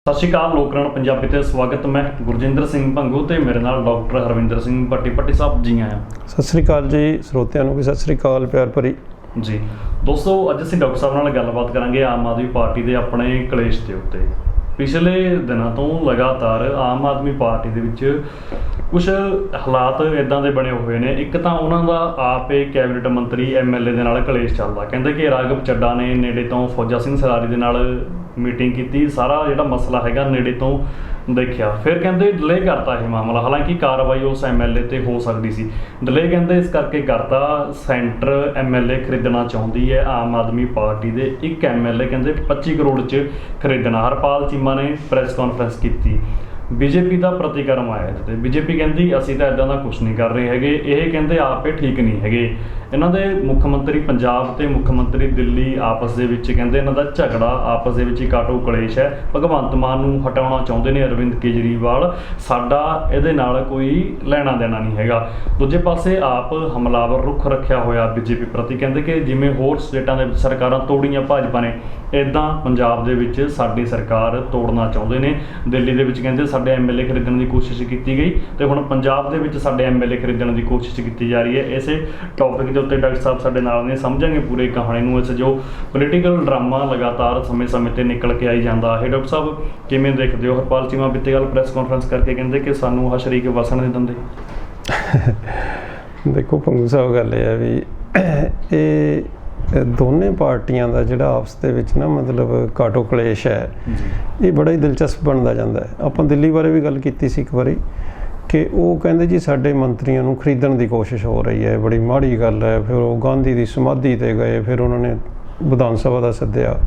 ਸਤਿ ਸ਼੍ਰੀ ਅਕਾਲ ਲੋਕਰਾਣ ਪੰਜਾਬੀ ਤੇ ਸਵਾਗਤ। ਮੈਂ ਗੁਰਜਿੰਦਰ ਸਿੰਘ ਭੰਗੂ ਤੇ ਮੇਰੇ ਨਾਲ ਡਾਕਟਰ ਹਰਵਿੰਦਰ ਸਿੰਘ ਭੱਟੀ ਸਾਹਿਬ ਜੀ ਆਇਆ। ਸਤਿ ਸ਼੍ਰੀ ਅਕਾਲ ਜੀ, ਸਰੋਤਿਆਂ ਨੂੰ ਵੀ ਸਤਿ ਸ਼੍ਰੀ ਅਕਾਲ ਪਿਆਰ ਭਰੀ ਜੀ। ਦੋਸਤੋ, ਅੱਜ ਅਸੀਂ ਡਾਕਟਰ ਸਾਹਿਬ ਨਾਲ ਗੱਲਬਾਤ ਕਰਾਂਗੇ ਆਮ ਆਦਮੀ ਪਾਰਟੀ ਦੇ ਆਪਣੇ ਕਲੇਸ਼ ਦੇ ਉੱਤੇ। ਪਿਛਲੇ ਦਿਨਾਂ ਤੋਂ ਲਗਾਤਾਰ ਆਮ ਆਦਮੀ ਪਾਰਟੀ ਦੇ ਵਿੱਚ ਕੁਝ ਹਾਲਾਤ ਇੱਦਾਂ ਦੇ ਬਣੇ ਹੋਏ ਨੇ। ਇੱਕ ਤਾਂ ਉਹਨਾਂ ਦਾ ਆਪੇ ਕੈਬਨਿਟ ਮੰਤਰੀ MLA ਦੇ ਨਾਲ ਕਲੇਸ਼ ਚੱਲਦਾ। ਕਹਿੰਦੇ ਕਿ ਰਾਘਵ ਚੱਡਾ ਨੇ ਨੇੜੇ ਤੋਂ ਫੌਜਾ ਸਿੰਘ ਸਰਾਰੀ ਦੇ ਨਾਲ ਮੀਟਿੰਗ ਕੀਤੀ, ਸਾਰਾ ਜਿਹੜਾ ਮਸਲਾ ਹੈਗਾ ਨੇੜੇ ਤੋਂ ਦੇਖਿਆ। ਫਿਰ ਕਹਿੰਦੇ ਡਿਲੇ ਕਰਤਾ ਇਹ ਮਾਮਲਾ, ਹਾਲਾਂਕਿ ਕਾਰਵਾਈ ਉਸ MLA ਤੇ ਹੋ ਸਕਦੀ ਸੀ। ਡਿਲੇ ਕਹਿੰਦੇ ਇਸ ਕਰਕੇ ਕਰਤਾ, ਸੈਂਟਰ MLA ਖਰੀਦਣਾ ਚਾਹੁੰਦੀ ਹੈ ਆਮ ਆਦਮੀ ਪਾਰਟੀ ਦੇ। ਇੱਕ MLA ਕਹਿੰਦੇ 25 ਕਰੋੜ 'ਚ ਖਰੀਦਣਾ। ਹਰਪਾਲ ਚੀਮਾ ਨੇ ਪ੍ਰੈਸ ਕਾਨਫਰੰਸ ਕੀਤੀ। BJP ਦਾ ਪ੍ਰਤੀਕਰਮ ਆਇਆ ਇਹਦੇ ਤੇ। BJP ਕਹਿੰਦੀ ਅਸੀਂ ਤਾਂ ਇੱਦਾਂ ਦਾ ਕੁਛ ਨਹੀਂ ਕਰ ਰਹੇ ਹੈਗੇ, ਇਹ ਕਹਿੰਦੇ ਆਪੇ ਠੀਕ ਨਹੀਂ ਹੈਗੇ। ਇਹਨਾਂ ਦੇ ਮੁੱਖ ਮੰਤਰੀ ਪੰਜਾਬ ਤੇ ਮੁੱਖ ਮੰਤਰੀ ਦਿੱਲੀ ਆਪਸ ਦੇ ਵਿੱਚ ਕਹਿੰਦੇ ਇਹਨਾਂ ਦਾ ਝਗੜਾ, ਆਪਸ ਦੇ ਵਿੱਚ ਹੀ ਕਾਟੋ ਕਲੇਸ਼ ਹੈ। ਭਗਵੰਤ ਮਾਨ ਨੂੰ ਹਟਾਉਣਾ ਚਾਹੁੰਦੇ ਨੇ ਅਰਵਿੰਦ ਕੇਜਰੀਵਾਲ, ਸਾਡਾ ਇਹਦੇ ਨਾਲ ਕੋਈ ਲੈਣਾ ਦੇਣਾ ਨਹੀਂ ਹੈਗਾ। ਦੂਜੇ ਪਾਸੇ ਆਪ ਹਮਲਾਵਰ ਰੁੱਖ ਰੱਖਿਆ ਹੋਇਆ BJP ਪ੍ਰਤੀ। ਕਹਿੰਦੇ ਕਿ ਜਿਵੇਂ ਹੋਰ ਸਟੇਟਾਂ ਦੇ ਵਿੱਚ ਸਰਕਾਰਾਂ ਤੋੜੀਆਂ ਭਾਜਪਾ ਨੇ, ਇੱਦਾਂ ਪੰਜਾਬ ਦੇ ਵਿੱਚ ਸਾਡੀ ਸਰਕਾਰ ਤੋੜਨਾ ਚਾਹੁੰਦੇ ਨੇ। ਦਿੱਲੀ ਦੇ ਵਿੱਚ ਕਹਿੰਦੇ ਸਾਡੇ MLA ਖਰੀਦਣ ਦੀ ਕੋਸ਼ਿਸ਼ ਕੀਤੀ ਗਈ ਤੇ ਹੁਣ ਪੰਜਾਬ ਦੇ ਵਿੱਚ ਸਾਡੇ MLA ਖਰੀਦਣ ਦੀ ਕੋਸ਼ਿਸ਼ ਕੀਤੀ ਜਾ ਰਹੀ ਹੈ। ਇਸੇ ਟੌਪਿਕ ਦੇ ਉੱਤੇ ਡਾਕਟਰ ਸਾਹਿਬ ਸਾਡੇ ਨਾਲ ਨੇ, ਸਮਝਾਂਗੇ ਪੂਰੀ ਕਹਾਣੀ ਨੂੰ। ਇਸ ਜੋ ਪੋਲੀਟੀਕਲ ਡਰਾਮਾ ਲਗਾਤਾਰ ਸਮੇਂ ਤੇ ਨਿਕਲ ਕੇ ਆਈ ਜਾਂਦਾ ਹੈ। ਡਾਕਟਰ ਸਾਹਿਬ ਕਿਵੇਂ ਦੇਖਦੇ ਹੋ? ਹਰਪਾਲ ਚੀਮਾ ਬੀਤੇ ਕੱਲ੍ਹ ਪ੍ਰੈਸ ਕਾਨਫਰੰਸ ਕਰਕੇ ਕਹਿੰਦੇ ਕਿ ਸਾਨੂੰ ਆਹ ਸ਼ਰੀਕ ਵਸਣ ਨਹੀਂ ਦਿੰਦੇ। ਦੇਖੋ ਭੰਗੂ ਸਾਹਿਬ, ਗੱਲ ਇਹ ਹੈ ਵੀ ਇਹ ਦੋਨੇ ਪਾਰਟੀਆਂ ਦਾ ਜਿਹੜਾ ਆਪਸ ਦੇ ਵਿੱਚ ਨਾ ਮਤਲਬ ਕਾਟੋ ਕਲੇਸ਼ ਹੈ, ਇਹ ਬੜਾ ਹੀ ਦਿਲਚਸਪ ਬਣਦਾ ਜਾਂਦਾ ਹੈ। ਆਪਾਂ ਦਿੱਲੀ ਬਾਰੇ ਵੀ ਗੱਲ ਕੀਤੀ ਸੀ ਇੱਕ ਵਾਰੀ ਕਿ ਉਹ ਕਹਿੰਦੇ ਜੀ ਸਾਡੇ ਮੰਤਰੀਆਂ ਨੂੰ ਖਰੀਦਣ ਦੀ ਕੋਸ਼ਿਸ਼ ਹੋ ਰਹੀ ਹੈ, ਬੜੀ ਮਾੜੀ ਗੱਲ ਹੈ। ਫਿਰ ਉਹ ਗਾਂਧੀ ਦੀ ਸਮਾਧੀ 'ਤੇ ਗਏ, ਫਿਰ ਉਹਨਾਂ ਨੇ ਵਿਧਾਨ ਸਭਾ ਦਾ ਸੱਦਿਆ।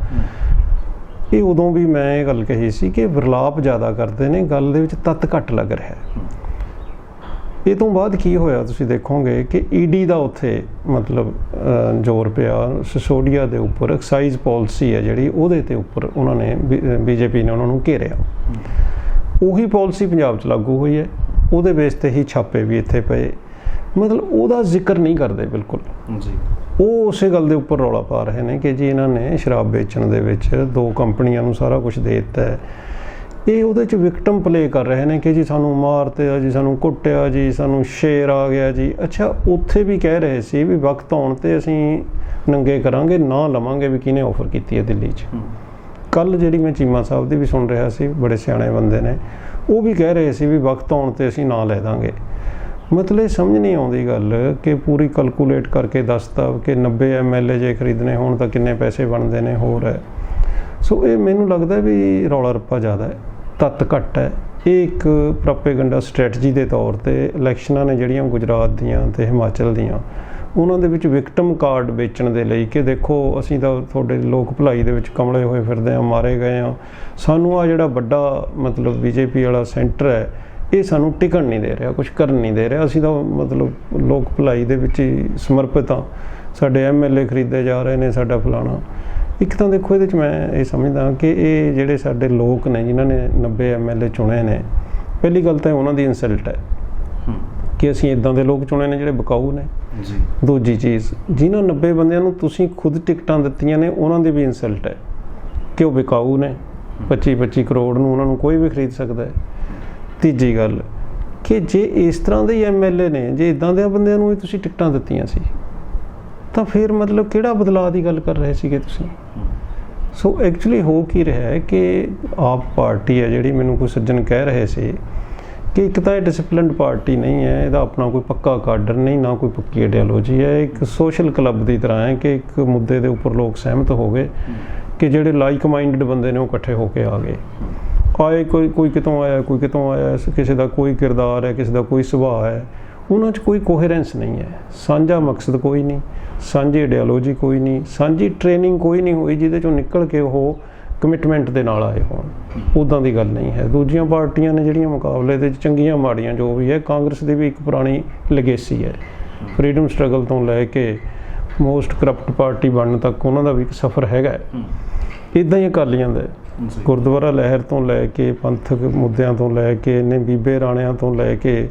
ਇਹ ਉਦੋਂ ਵੀ ਮੈਂ ਇਹ ਗੱਲ ਕਹੀ ਸੀ ਕਿ ਵਿਰਲਾਪ ਜ਼ਿਆਦਾ ਕਰਦੇ ਨੇ, ਗੱਲ ਦੇ ਵਿੱਚ ਤੱਤ ਘੱਟ ਲੱਗ ਰਿਹਾ ਹੈ। ਇਹ ਤੋਂ ਬਾਅਦ ਕੀ ਹੋਇਆ ਤੁਸੀਂ ਦੇਖੋਗੇ ਕਿ ED ਦਾ ਉੱਥੇ ਮਤਲਬ ਜ਼ੋਰ ਪਿਆ, ਸਿਸੋਡੀਆ ਦੇ ਉੱਪਰ ਐਕਸਾਈਜ਼ ਪਾਲਿਸੀ ਹੈ ਜਿਹੜੀ, ਉਹਦੇ ਤੇ ਉੱਪਰ ਉਹਨਾਂ ਨੇ BJP ਨੇ ਉਹਨਾਂ ਨੂੰ ਘੇਰਿਆ। ਉਹੀ ਪਾਲਿਸੀ ਪੰਜਾਬ 'ਚ ਲਾਗੂ ਹੋਈ ਹੈ, ਉਹਦੇ ਬੇਸ 'ਤੇ ਹੀ ਛਾਪੇ ਵੀ ਇੱਥੇ ਪਏ। ਮਤਲਬ ਉਹਦਾ ਜ਼ਿਕਰ ਨਹੀਂ ਕਰਦੇ ਬਿਲਕੁਲ ਜੀ। ਉਹ ਉਸੇ ਗੱਲ ਦੇ ਉੱਪਰ ਰੌਲਾ ਪਾ ਰਹੇ ਨੇ ਕਿ ਜੀ ਇਹਨਾਂ ਨੇ ਸ਼ਰਾਬ ਵੇਚਣ ਦੇ ਵਿੱਚ 2 ਕੰਪਨੀਆਂ ਨੂੰ ਸਾਰਾ ਕੁਝ ਦੇ ਦਿੱਤਾ ਹੈ। ਇਹ ਉਹਦੇ 'ਚ ਵਿਕਟਮ ਪਲੇ ਕਰ ਰਹੇ ਨੇ ਕਿ ਜੀ ਸਾਨੂੰ ਮਾਰਤੇ ਜੀ, ਸਾਨੂੰ ਕੁੱਟਿਆ ਜੀ, ਸਾਨੂੰ ਸ਼ੇਰ ਆ ਗਿਆ ਜੀ। ਅੱਛਾ, ਉੱਥੇ ਵੀ ਕਹਿ ਰਹੇ ਸੀ ਵੀ ਵਕਤ ਆਉਣ 'ਤੇ ਅਸੀਂ ਨੰਗੇ ਕਰਾਂਗੇ, ਨਾ ਲਵਾਂਗੇ ਵੀ ਕਿਹਨੇ ਆਫਰ ਕੀਤੀ ਹੈ ਦਿੱਲੀ 'ਚ। ਕੱਲ੍ਹ ਜਿਹੜੀ ਮੈਂ ਚੀਮਾ ਸਾਹਿਬ ਦੀ ਵੀ ਸੁਣ ਰਿਹਾ ਸੀ, ਬੜੇ ਸਿਆਣੇ ਬੰਦੇ ਨੇ, ਉਹ ਵੀ ਕਹਿ ਰਹੇ ਸੀ ਵੀ ਵਕਤ ਆਉਣ 'ਤੇ ਅਸੀਂ ਨਾ ਲੈ ਦਾਂਗੇ। ਮਤਲਬ ਸਮਝ ਨਹੀਂ ਆਉਂਦੀ ਗੱਲ ਕਿ ਪੂਰੀ ਕੈਲਕੂਲੇਟ ਕਰਕੇ ਦੱਸਤਾ ਕਿ 90 MLA ਜੇ ਖਰੀਦਣੇ ਹੋਣ ਤਾਂ ਕਿੰਨੇ ਪੈਸੇ ਬਣਦੇ ਨੇ, ਹੋਰ ਹੈ। ਸੋ ਇਹ ਮੈਨੂੰ ਲੱਗਦਾ ਵੀ ਰੌਲਾ ਰੱਪਾ ਜ਼ਿਆਦਾ ਹੈ, ਤੱਤ ਘੱਟ ਹੈ। ਇਹ ਇੱਕ ਪ੍ਰੋਪੇਗੈਂਡਾ ਸਟ੍ਰੈਟਜੀ ਦੇ ਤੌਰ 'ਤੇ ਇਲੈਕਸ਼ਨਾਂ ਨੇ ਜਿਹੜੀਆਂ ਗੁਜਰਾਤ ਦੀਆਂ ਅਤੇ ਹਿਮਾਚਲ ਦੀਆਂ, ਉਹਨਾਂ ਦੇ ਵਿੱਚ ਵਿਕਟਮ ਕਾਰਡ ਵੇਚਣ ਦੇ ਲਈ ਕਿ ਦੇਖੋ ਅਸੀਂ ਤਾਂ ਤੁਹਾਡੇ ਲੋਕ ਭਲਾਈ ਦੇ ਵਿੱਚ ਕਮਲੇ ਹੋਏ ਫਿਰਦੇ ਹਾਂ, ਮਾਰੇ ਗਏ ਹਾਂ, ਸਾਨੂੰ ਆ ਜਿਹੜਾ ਵੱਡਾ ਮਤਲਬ BJP ਵਾਲਾ ਸੈਂਟਰ ਹੈ ਇਹ ਸਾਨੂੰ ਟਿਕਣ ਨਹੀਂ ਦੇ ਰਿਹਾ, ਕੁਛ ਕਰਨ ਨਹੀਂ ਦੇ ਰਿਹਾ, ਅਸੀਂ ਤਾਂ ਮਤਲਬ ਲੋਕ ਭਲਾਈ ਦੇ ਵਿੱਚ ਹੀ ਸਮਰਪਿਤ ਹਾਂ, ਸਾਡੇ MLA ਖਰੀਦੇ ਜਾ ਰਹੇ ਨੇ, ਸਾਡਾ ਫਲਾਣਾ। ਇੱਕ ਤਾਂ ਦੇਖੋ ਇਹਦੇ 'ਚ ਮੈਂ ਇਹ ਸਮਝਦਾ ਕਿ ਇਹ ਜਿਹੜੇ ਸਾਡੇ ਲੋਕ ਨੇ ਜਿਨ੍ਹਾਂ ਨੇ 90 MLA ਚੁਣੇ ਨੇ, ਪਹਿਲੀ ਗੱਲ ਤਾਂ ਉਹਨਾਂ ਦੀ ਇਨਸਲਟ ਹੈ ਕਿ ਅਸੀਂ ਇੱਦਾਂ ਦੇ ਲੋਕ ਚੁਣੇ ਨੇ ਜਿਹੜੇ ਵਿਕਾਊ ਨੇ ਜੀ। ਦੂਜੀ ਚੀਜ਼, ਜਿਨ੍ਹਾਂ 90 ਬੰਦਿਆਂ ਨੂੰ ਤੁਸੀਂ ਖੁਦ ਟਿਕਟਾਂ ਦਿੱਤੀਆਂ ਨੇ, ਉਹਨਾਂ ਦੀ ਵੀ ਇਨਸਲਟ ਹੈ ਕਿ ਉਹ ਵਿਕਾਊ ਨੇ। 25-25 ਕਰੋੜ ਨੂੰ ਉਹਨਾਂ ਨੂੰ ਕੋਈ ਵੀ ਖਰੀਦ ਸਕਦਾ ਹੈ। ਤੀਜੀ ਗੱਲ ਕਿ ਜੇ ਇਸ ਤਰ੍ਹਾਂ ਦੇ MLA ਨੇ, ਜੇ ਇੱਦਾਂ ਦੇ ਬੰਦਿਆਂ ਨੂੰ ਹੀ ਤੁਸੀਂ ਟਿਕਟਾਂ ਦਿੱਤੀਆਂ ਸੀ ਤਾਂ ਫਿਰ ਮਤਲਬ ਕਿਹੜਾ ਬਦਲਾਅ ਦੀ ਗੱਲ ਕਰ ਰਹੇ ਸੀਗੇ ਤੁਸੀਂ? ਸੋ ਐਕਚੁਅਲੀ ਹੋ ਕੀ ਰਿਹਾ ਹੈ ਕਿ ਆਪ ਪਾਰਟੀ ਹੈ ਜਿਹੜੀ, ਮੈਨੂੰ ਕੋਈ ਸੱਜਣ ਕਹਿ ਰਹੇ ਸੀ ਕਿ ਇੱਕ ਤਾਂ ਇਹ ਡਿਸਪਲਿਨਡ ਪਾਰਟੀ ਨਹੀਂ ਹੈ, ਇਹਦਾ ਆਪਣਾ ਕੋਈ ਪੱਕਾ ਕਾਡਰ ਨਹੀਂ, ਨਾ ਕੋਈ ਪੱਕੀ ਆਈਡੀਓਲੋਜੀ ਹੈ। ਇੱਕ ਸੋਸ਼ਲ ਕਲੱਬ ਦੀ ਤਰ੍ਹਾਂ ਹੈ ਕਿ ਇੱਕ ਮੁੱਦੇ ਦੇ ਉੱਪਰ ਲੋਕ ਸਹਿਮਤ ਹੋ ਗਏ ਕਿ ਜਿਹੜੇ ਲਾਈਕ ਮਾਈਂਡਡ ਬੰਦੇ ਨੇ ਉਹ ਇਕੱਠੇ ਹੋ ਕੇ ਆ ਗਏ। ਆਏ ਕੋਈ ਕਿਤੋਂ ਆਇਆ, ਕੋਈ ਕਿਤੋਂ ਆਇਆ, ਕਿਸੇ ਦਾ ਕੋਈ ਕਿਰਦਾਰ ਹੈ, ਕਿਸੇ ਦਾ ਕੋਈ ਸੁਭਾਅ ਹੈ, ਉਹਨਾਂ 'ਚ ਕੋਈ ਕੋਹਰੈਂਸ ਨਹੀਂ ਹੈ, ਸਾਂਝਾ ਮਕਸਦ ਕੋਈ ਨਹੀਂ, ਸਾਂਝੀ ਆਈਡੀਓਲੋਜੀ ਕੋਈ ਨਹੀਂ, ਸਾਂਝੀ ਟ੍ਰੇਨਿੰਗ ਕੋਈ ਨਹੀਂ ਹੋਈ ਜਿਹਦੇ 'ਚੋਂ ਨਿਕਲ ਕੇ ਉਹ ਕਮਿਟਮੈਂਟ ਦੇ ਨਾਲ ਆਏ ਹੋਣ। ਉੱਦਾਂ ਦੀ ਗੱਲ ਨਹੀਂ ਹੈ। ਦੂਜੀਆਂ ਪਾਰਟੀਆਂ ਨੇ ਜਿਹੜੀਆਂ ਮੁਕਾਬਲੇ ਦੇ ਚੰਗੀਆਂ ਮਾੜੀਆਂ ਜੋ ਵੀ ਹੈ, ਕਾਂਗਰਸ ਦੀ ਵੀ ਇੱਕ ਪੁਰਾਣੀ ਲੈਗੇਸੀ ਹੈ, ਫਰੀਡਮ ਸਟਰਗਲ ਤੋਂ ਲੈ ਕੇ ਮੋਸਟ ਕਰਪਟ ਪਾਰਟੀ ਬਣਨ ਤੱਕ ਉਹਨਾਂ ਦਾ ਵੀ ਇੱਕ ਸਫ਼ਰ ਹੈਗਾ। ਇੱਦਾਂ ਹੀ ਅਕਾਲੀਆਂ ਦਾ ਗੁਰਦੁਆਰਾ ਲਹਿਰ ਤੋਂ ਲੈ ਕੇ ਪੰਥਕ ਮੁੱਦਿਆਂ ਤੋਂ ਲੈ ਕੇ ਬੀਬੇ ਰਾਣਿਆਂ ਤੋਂ ਲੈ ਕੇ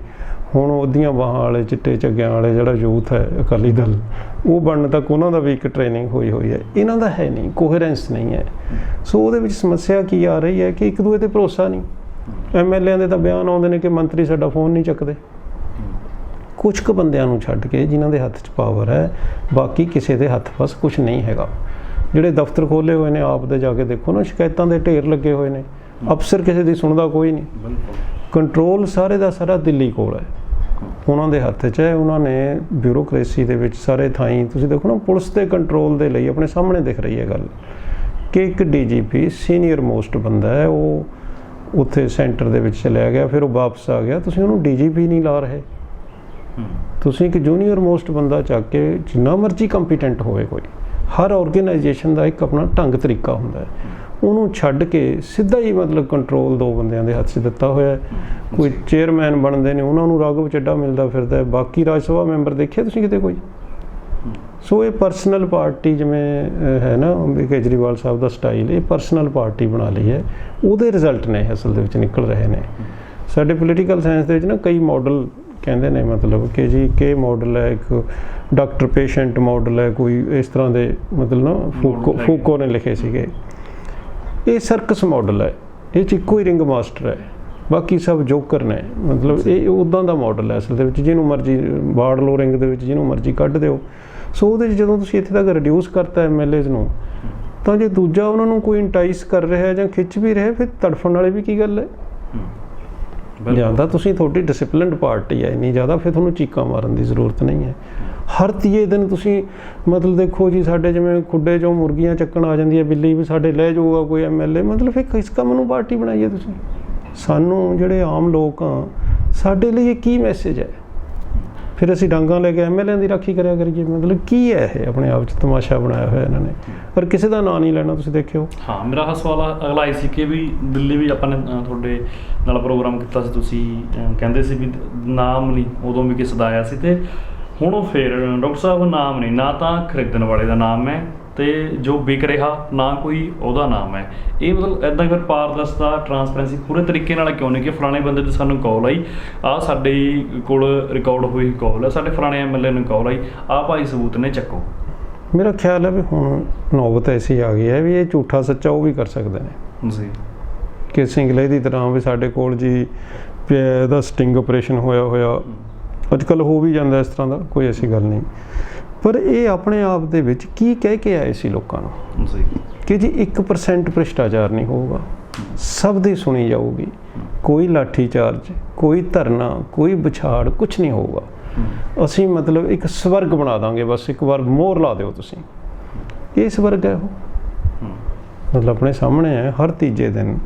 ਹੁਣ ਉਹਦੀਆਂ ਬਾਹਾਂ ਵਾਲੇ ਚਿੱਟੇ ਝੱਗਿਆਂ ਵਾਲੇ ਜਿਹੜਾ ਯੂਥ ਹੈ ਅਕਾਲੀ ਦਲ, ਉਹ ਬਣਨ ਤੱਕ ਉਹਨਾਂ ਦਾ ਵੀ ਇੱਕ ਟ੍ਰੇਨਿੰਗ ਹੋਈ ਹੈ, ਇਹਨਾਂ ਦਾ ਹੈ ਨਹੀਂ, ਕੋਹਰੈਂਸ ਨਹੀਂ ਹੈ। ਸੋ ਉਹਦੇ ਵਿੱਚ ਸਮੱਸਿਆ ਕੀ ਆ ਰਹੀ ਹੈ ਕਿ ਇੱਕ ਦੂਜੇ ਤੇ ਭਰੋਸਾ ਨਹੀਂ। MLA ਦੇ ਤਾਂ ਬਿਆਨ ਆਉਂਦੇ ਨੇ ਕਿ ਮੰਤਰੀ ਸਾਡਾ ਫੋਨ ਨਹੀਂ ਚੱਕਦੇ, ਕੁਝ ਕੁ ਬੰਦਿਆਂ ਨੂੰ ਛੱਡ ਕੇ ਜਿਨ੍ਹਾਂ ਦੇ ਹੱਥ 'ਚ ਪਾਵਰ ਹੈ, ਬਾਕੀ ਕਿਸੇ ਦੇ ਹੱਥ ਬਸ ਕੁਝ ਨਹੀਂ ਹੈਗਾ। ਜਿਹੜੇ ਦਫ਼ਤਰ ਖੋਲ੍ਹੇ ਹੋਏ ਨੇ ਆਪ ਦੇ ਜਾ ਕੇ ਦੇਖੋ ਨਾ, ਸ਼ਿਕਾਇਤਾਂ ਦੇ ਢੇਰ ਲੱਗੇ ਹੋਏ ਨੇ, ਅਫਸਰ ਕਿਸੇ ਦੀ ਸੁਣਦਾ ਕੋਈ ਨਹੀਂ। ਕੰਟਰੋਲ ਸਾਰੇ ਦਾ ਸਾਰਾ ਦਿੱਲੀ ਕੋਲ ਹੈ, ਉਹਨਾਂ ਦੇ ਹੱਥ 'ਚ ਹੈ। ਉਹਨਾਂ ਨੇ ਬਿਊਰੋਕ੍ਰੇਸੀ ਦੇ ਵਿੱਚ ਸਾਰੇ ਥਾਈਂ ਤੁਸੀਂ ਦੇਖੋ ਨਾ, ਪੁਲਿਸ ਦੇ ਕੰਟਰੋਲ ਦੇ ਲਈ ਆਪਣੇ ਸਾਹਮਣੇ ਦਿਖ ਰਹੀ ਹੈ ਗੱਲ ਕਿ ਇੱਕ DGP ਸੀਨੀਅਰ ਮੋਸਟ ਬੰਦਾ ਹੈ, ਉਹ ਉੱਥੇ ਸੈਂਟਰ ਦੇ ਵਿੱਚ ਚਲਿਆ ਗਿਆ, ਫਿਰ ਉਹ ਵਾਪਸ ਆ ਗਿਆ। ਤੁਸੀਂ ਉਹਨੂੰ DGP ਨਹੀਂ ਲਾ ਰਹੇ, ਤੁਸੀਂ ਇੱਕ ਜੂਨੀਅਰ ਮੋਸਟ ਬੰਦਾ ਚੱਕ ਕੇ, ਜਿੰਨਾ ਮਰਜ਼ੀ ਕੰਪੀਟੈਂਟ ਹੋਵੇ ਕੋਈ, ਹਰ ਆਰਗੇਨਾਈਜੇਸ਼ਨ ਦਾ ਇੱਕ ਆਪਣਾ ਢੰਗ ਤਰੀਕਾ ਹੁੰਦਾ ਹੈ, ਉਹਨੂੰ ਛੱਡ ਕੇ ਸਿੱਧਾ ਹੀ ਮਤਲਬ ਕੰਟਰੋਲ ਦੋ ਬੰਦਿਆਂ ਦੇ ਹੱਥ 'ਚ ਦਿੱਤਾ ਹੋਇਆ ਹੈ। ਕੋਈ ਚੇਅਰਮੈਨ ਬਣਦੇ ਨੇ, ਉਹਨਾਂ ਨੂੰ ਰਾਘਵ ਚੱਡਾ ਮਿਲਦਾ ਫਿਰਦਾ ਹੈ, ਬਾਕੀ ਰਾਜ ਸਭਾ ਮੈਂਬਰ ਦੇਖਿਆ ਤੁਸੀਂ ਕਿਤੇ ਕੋਈ? ਸੋ ਇਹ ਪਰਸਨਲ ਪਾਰਟੀ ਜਿਵੇਂ ਹੈ ਨਾ ਕੇਜਰੀਵਾਲ ਸਾਹਿਬ ਦਾ ਸਟਾਈਲ, ਇਹ ਪਰਸਨਲ ਪਾਰਟੀ ਬਣਾ ਲਈ ਹੈ, ਉਹਦੇ ਰਿਜ਼ਲਟ ਨੇ ਅਸਲ ਦੇ ਵਿੱਚ ਨਿਕਲ ਰਹੇ ਨੇ। ਸਾਡੇ ਪੋਲੀਟੀਕਲ ਸਾਇੰਸ ਦੇ ਵਿੱਚ ਨਾ ਕਈ ਮਾਡਲ ਕਹਿੰਦੇ ਨੇ, ਮਤਲਬ ਕਿ ਜੀ ਕਿ ਮਾਡਲ ਹੈ, ਇੱਕ ਡਾਕਟਰ ਪੇਸ਼ੈਂਟ ਮਾਡਲ ਹੈ, ਕੋਈ ਇਸ ਤਰ੍ਹਾਂ ਦੇ ਮਤਲਬ ਨਾ ਫੂਕੋ ਨੇ ਲਿਖੇ ਸੀਗੇ। ਇਹ ਸਰਕਸ ਮਾਡਲ ਹੈ, ਇਹ 'ਚ ਇੱਕੋ ਹੀ ਰਿੰਗ ਮਾਸਟਰ ਹੈ, ਬਾਕੀ ਸਭ ਜੋਕਰ ਨੇ। ਮਤਲਬ ਇਹ ਉੱਦਾਂ ਦਾ ਮਾਡਲ ਹੈ ਅਸਲ ਦੇ ਵਿੱਚ, ਜਿਹਨੂੰ ਮਰਜ਼ੀ ਬਾੜ ਲਓ ਰਿੰਗ ਦੇ ਵਿੱਚ, ਜਿਹਨੂੰ ਮਰਜ਼ੀ ਕੱਢ ਦਿਓ। ਸੋ ਉਹਦੇ 'ਚ ਜਦੋਂ ਤੁਸੀਂ ਇੱਥੇ ਤੱਕ ਰਿਡਿਊਸ ਕਰਤਾ MLAs ਨੂੰ, ਤਾਂ ਜੇ ਦੂਜਾ ਉਹਨਾਂ ਨੂੰ ਕੋਈ ਇੰਟਾਈਸ ਕਰ ਰਿਹਾ ਜਾਂ ਖਿੱਚ ਵੀ ਰਿਹਾ, ਫਿਰ ਤੜਫਣ ਵਾਲੀ ਵੀ ਕੀ ਗੱਲ ਹੈ? ਜ਼ਿਆਦਾ ਤੁਸੀਂ, ਤੁਹਾਡੀ ਡਿਸਿਪਲਿਨਡ ਪਾਰਟੀ ਹੈ ਇੰਨੀ ਜ਼ਿਆਦਾ, ਫਿਰ ਤੁਹਾਨੂੰ ਚੀਕਾਂ ਮਾਰਨ ਦੀ ਜ਼ਰੂਰਤ ਨਹੀਂ ਹੈ। ਹਰ ਤੀਏ ਦਿਨ ਤੁਸੀਂ ਮਤਲਬ ਦੇਖੋ ਜੀ, ਸਾਡੇ ਜਿਵੇਂ ਖੁੱਡੇ 'ਚੋਂ ਮੁਰਗੀਆਂ ਚੱਕਣ ਆ ਜਾਂਦੀ ਹੈ ਬਿੱਲੀ, ਵੀ ਸਾਡੇ ਲੈ ਜਾਊਗਾ ਕੋਈ MLA, ਮਤਲਬ ਫਿਰ ਕਿਸ ਕੰਮ ਨੂੰ ਪਾਰਟੀ ਬਣਾਈਏ ਤੁਸੀਂ? ਸਾਨੂੰ ਜਿਹੜੇ ਆਮ ਲੋਕ ਹਾਂ, ਸਾਡੇ ਲਈ ਇਹ ਕੀ ਮੈਸੇਜ ਹੈ? ਫਿਰ ਅਸੀਂ ਡਾਂਗਾਂ ਲੈ ਕੇ MLA ਦੀ ਰਾਖੀ ਕਰਿਆ ਕਰੀਏ? ਮਤਲਬ ਕੀ ਹੈ ਇਹ? ਆਪਣੇ ਆਪ 'ਚ ਤਮਾਸ਼ਾ ਬਣਾਇਆ ਹੋਇਆ ਇਹਨਾਂ ਨੇ, ਪਰ ਕਿਸੇ ਦਾ ਨਾਂ ਨਹੀਂ ਲੈਣਾ। ਤੁਸੀਂ ਦੇਖਿਓ। ਹਾਂ, ਮੇਰਾ ਸਵਾਲ ਅਗਲਾ ਇਹ ਸੀ ਕਿ ਵੀ ਦਿੱਲੀ ਵੀ ਆਪਾਂ ਨੇ ਤੁਹਾਡੇ ਨਾਲ ਪ੍ਰੋਗਰਾਮ ਕੀਤਾ ਸੀ, ਤੁਸੀਂ ਕਹਿੰਦੇ ਸੀ ਵੀ ਨਾਮ ਨਹੀਂ ਉਦੋਂ ਵੀ ਕਿਸੇ ਦਾ ਆਇਆ ਸੀ, ਅਤੇ ਹੁਣ ਉਹ ਫਿਰ ਡਾਕਟਰ ਸਾਹਿਬ ਨਾਮ ਨਹੀਂ, ਨਾ ਤਾਂ ਖਰੀਦਣ ਵਾਲੇ ਦਾ ਨਾਮ ਹੈ ਅਤੇ ਜੋ ਵਿਕ ਰਿਹਾ ਨਾ ਕੋਈ ਉਹਦਾ ਨਾਮ ਹੈ। ਇਹ ਮਤਲਬ ਇੱਦਾਂ ਫਿਰ ਪਾਰਦਰਸ਼ਤਾ, ਟਰਾਂਸਪੇਰੈਂਸੀ ਪੂਰੇ ਤਰੀਕੇ ਨਾਲ ਕਿਉਂ ਨਹੀਂ ਕਿ ਫਲਾਣੇ ਬੰਦੇ ਦੀ ਸਾਨੂੰ ਕਾਲ ਆਈ, ਆਹ ਸਾਡੇ ਕੋਲ ਰਿਕਾਰਡ ਹੋਈ ਕਾਲ ਹੈ, ਸਾਡੇ ਫਲਾਣੇ MLA ਨੂੰ ਕਾਲ ਆਈ, ਆਹ ਭਾਈ ਸਬੂਤ ਨੇ, ਚੱਕੋ। ਮੇਰਾ ਖਿਆਲ ਹੈ ਵੀ ਹੁਣ ਨੌਬਤ ਐਸੀ ਆ ਗਈ ਹੈ ਵੀ ਇਹ ਝੂਠਾ ਸੱਚਾ ਉਹ ਵੀ ਕਰ ਸਕਦੇ ਨੇ ਜੀ, ਕਿ ਸਿੰਗਲੇ ਦੀ ਤਰ੍ਹਾਂ ਵੀ ਸਾਡੇ ਕੋਲ ਜੀ ਇਹਦਾ ਸਟਿੰਗ ਆਪਰੇਸ਼ਨ ਹੋਇਆ ਅੱਜ ਕੱਲ੍ਹ ਹੋ ਵੀ ਜਾਂਦਾ ਇਸ ਤਰ੍ਹਾਂ ਦਾ, ਕੋਈ ਐਸੀ ਗੱਲ ਨਹੀਂ। ਪਰ ਇਹ ਆਪਣੇ ਆਪ ਦੇ ਵਿੱਚ ਕੀ ਕਹਿ ਕੇ ਆਏ ਸੀ ਲੋਕਾਂ ਨੂੰ ਜੀ ਕਿ ਜੀ 1% ਭ੍ਰਿਸ਼ਟਾਚਾਰ ਨਹੀਂ ਹੋਊਗਾ, ਸਭ ਦੀ ਸੁਣੀ ਜਾਊਗੀ, ਕੋਈ ਲਾਠੀ ਚਾਰਜ, ਕੋਈ ਧਰਨਾ, ਕੋਈ ਵਿਛਾੜ, ਕੁਛ ਨਹੀਂ ਹੋਊਗਾ। ਅਸੀਂ ਮਤਲਬ ਇੱਕ ਸਵਰਗ ਬਣਾ ਦਾਂਗੇ, ਬਸ ਇੱਕ ਵਾਰ ਮੋਹਰ ਲਾ ਦਿਓ ਤੁਸੀਂ। ਇਹ ਸਵਰਗ ਹੈ ਉਹ, ਮਤਲਬ ਆਪਣੇ ਸਾਹਮਣੇ ਹੈ। ਹਰ ਤੀਜੇ ਦਿਨ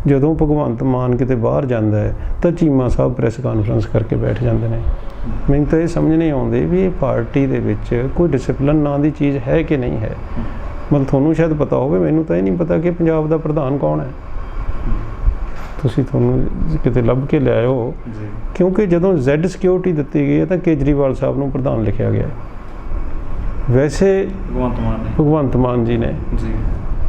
ਜਦੋਂ ਭਗਵੰਤ ਮਾਨ ਕਿਤੇ ਬਾਹਰ ਜਾਂਦਾ ਹੈ ਤਾਂ ਚੀਮਾ ਸਾਹਿਬ ਪ੍ਰੈਸ ਕਾਨਫਰੰਸ ਕਰਕੇ ਬੈਠ ਜਾਂਦੇ ਨੇ। ਮੈਨੂੰ ਤਾਂ ਇਹ ਸਮਝ ਨਹੀਂ ਆਉਂਦੀ ਵੀ ਇਹ ਪਾਰਟੀ ਦੇ ਵਿੱਚ ਕੋਈ ਡਿਸਿਪਲਿਨ ਨਾਂ ਦੀ ਚੀਜ਼ ਹੈ ਕਿ ਨਹੀਂ ਹੈ। ਮਤਲਬ ਤੁਹਾਨੂੰ ਸ਼ਾਇਦ ਪਤਾ ਹੋਵੇ, ਮੈਨੂੰ ਤਾਂ ਇਹ ਨਹੀਂ ਪਤਾ ਕਿ ਪੰਜਾਬ ਦਾ ਪ੍ਰਧਾਨ ਕੌਣ ਹੈ। ਤੁਹਾਨੂੰ ਕਿਤੇ ਲੱਭ ਕੇ ਲਿਆਇਓ, ਕਿਉਂਕਿ ਜਦੋਂ Z ਸਿਕਿਉਰਿਟੀ ਦਿੱਤੀ ਗਈ ਹੈ ਤਾਂ ਕੇਜਰੀਵਾਲ ਸਾਹਿਬ ਨੂੰ ਪ੍ਰਧਾਨ ਲਿਖਿਆ ਗਿਆ। ਵੈਸੇ ਭਗਵੰਤ ਮਾਨ ਜੀ ਨੇ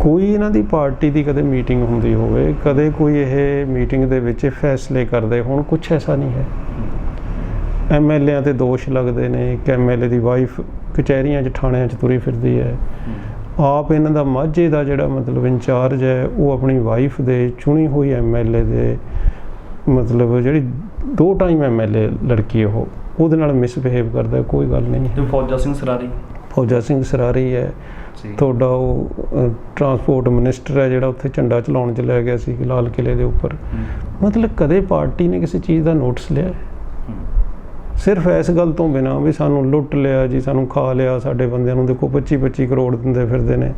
ਕੋਈ ਇਹਨਾਂ ਦੀ ਪਾਰਟੀ ਦੀ ਕਦੇ ਮੀਟਿੰਗ ਹੁੰਦੀ ਹੋਵੇ, ਕਦੇ ਕੋਈ ਇਹ ਮੀਟਿੰਗ ਦੇ ਵਿੱਚ ਫੈਸਲੇ ਕਰਦੇ ਹੋਣ, ਕੁਛ ਐਸਾ ਨਹੀਂ ਹੈ। MLAs ਤੇ ਦੋਸ਼ ਲੱਗਦੇ ਨੇ। ਇੱਕ MLA ਦੀ ਵਾਈਫ ਕਚਹਿਰੀਆਂ 'ਚ, ਥਾਣਿਆਂ 'ਚ ਤੁਰੀ ਫਿਰਦੀ ਹੈ। ਆਪ ਇਹਨਾਂ ਦਾ ਮਾਝੇ ਦਾ ਜਿਹੜਾ ਮਤਲਬ ਇੰਚਾਰਜ ਹੈ, ਉਹ ਆਪਣੀ ਵਾਈਫ ਦੇ ਚੁਣੀ ਹੋਈ MLA ਦੇ ਮਤਲਬ ਜਿਹੜੀ 2 ਟਾਈਮ MLA ਲੜਕੀ ਉਹਦੇ ਨਾਲ ਮਿਸਬਿਹੇਵ ਕਰਦਾ। ਕੋਈ ਗੱਲ ਨਹੀਂ ਹੈ। ਫੌਜਾ ਸਿੰਘ ਸਰਾਰੀ ਹੈ ਤੁਹਾਡਾ, ਉਹ ਟਰਾਂਸਪੋਰਟ ਮਿਨਿਸਟਰ ਹੈ ਜਿਹੜਾ ਉੱਥੇ ਝੰਡਾ ਚਲਾਉਣ 'ਚ ਲੈ ਗਿਆ ਸੀ ਲਾਲ ਕਿਲ੍ਹੇ ਦੇ ਉੱਪਰ। ਮਤਲਬ ਕਦੇ ਪਾਰਟੀ ਨੇ ਕਿਸੇ ਚੀਜ਼ ਦਾ ਨੋਟਿਸ ਲਿਆ? ਸਿਰਫ ਇਸ ਗੱਲ ਤੋਂ ਬਿਨਾਂ ਵੀ ਸਾਨੂੰ ਲੁੱਟ ਲਿਆ ਜੀ, ਸਾਨੂੰ ਖਾ ਲਿਆ, ਸਾਡੇ ਬੰਦਿਆਂ ਨੂੰ ਦੇਖੋ 25-25 ਕਰੋੜ ਦਿੰਦੇ ਫਿਰਦੇ ਨੇ।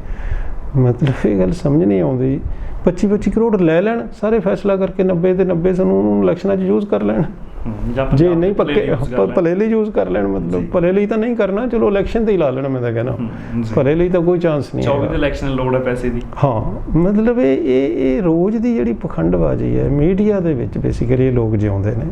ਮਤਲਬ ਇਹ ਗੱਲ ਸਮਝ ਨਹੀਂ ਆਉਂਦੀ। 25-25 ਕਰੋੜ ਲੈ ਲੈਣ ਸਾਰੇ, ਫੈਸਲਾ ਕਰਕੇ 90 ਦੇ 90 ਸਾਨੂੰ ਉਹਨੂੰ ਇਲੈਕਸ਼ਨਾਂ 'ਚ ਯੂਜ਼ ਕਰ ਲੈਣ, ਜੇ ਨਹੀਂ ਪੱਕੇ ਭਲੇ ਲਈ ਯੂਜ਼ ਕਰ ਲੈਣ। ਮਤਲਬ ਭਲੇ ਲਈ ਤਾਂ ਨਹੀਂ ਕਰਨਾ, ਚਲੋ ਇਲੈਕਸ਼ਨ ਤੇ ਹੀ ਲਾ ਲੈਣਾ। ਮੈਂ ਤਾਂ ਕਹਿਣਾ ਭਲੇ ਲਈ ਤਾਂ ਕੋਈ ਚਾਂਸ ਨਹੀਂ। 24 ਇਲੈਕਸ਼ਨ ਲੋੜ ਹੈ ਪੈਸੇ ਦੀ। ਹਾਂ, ਮਤਲਬ ਇਹ ਰੋਜ਼ ਦੀ ਜਿਹੜੀ ਪਖੰਡਬਾਜ਼ੀ ਹੈ ਮੀਡੀਆ ਦੇ ਵਿੱਚ ਬੇਸਿਕਲੀ ਇਹ ਲੋਕ ਜਿਉਂਦੇ ਨੇ।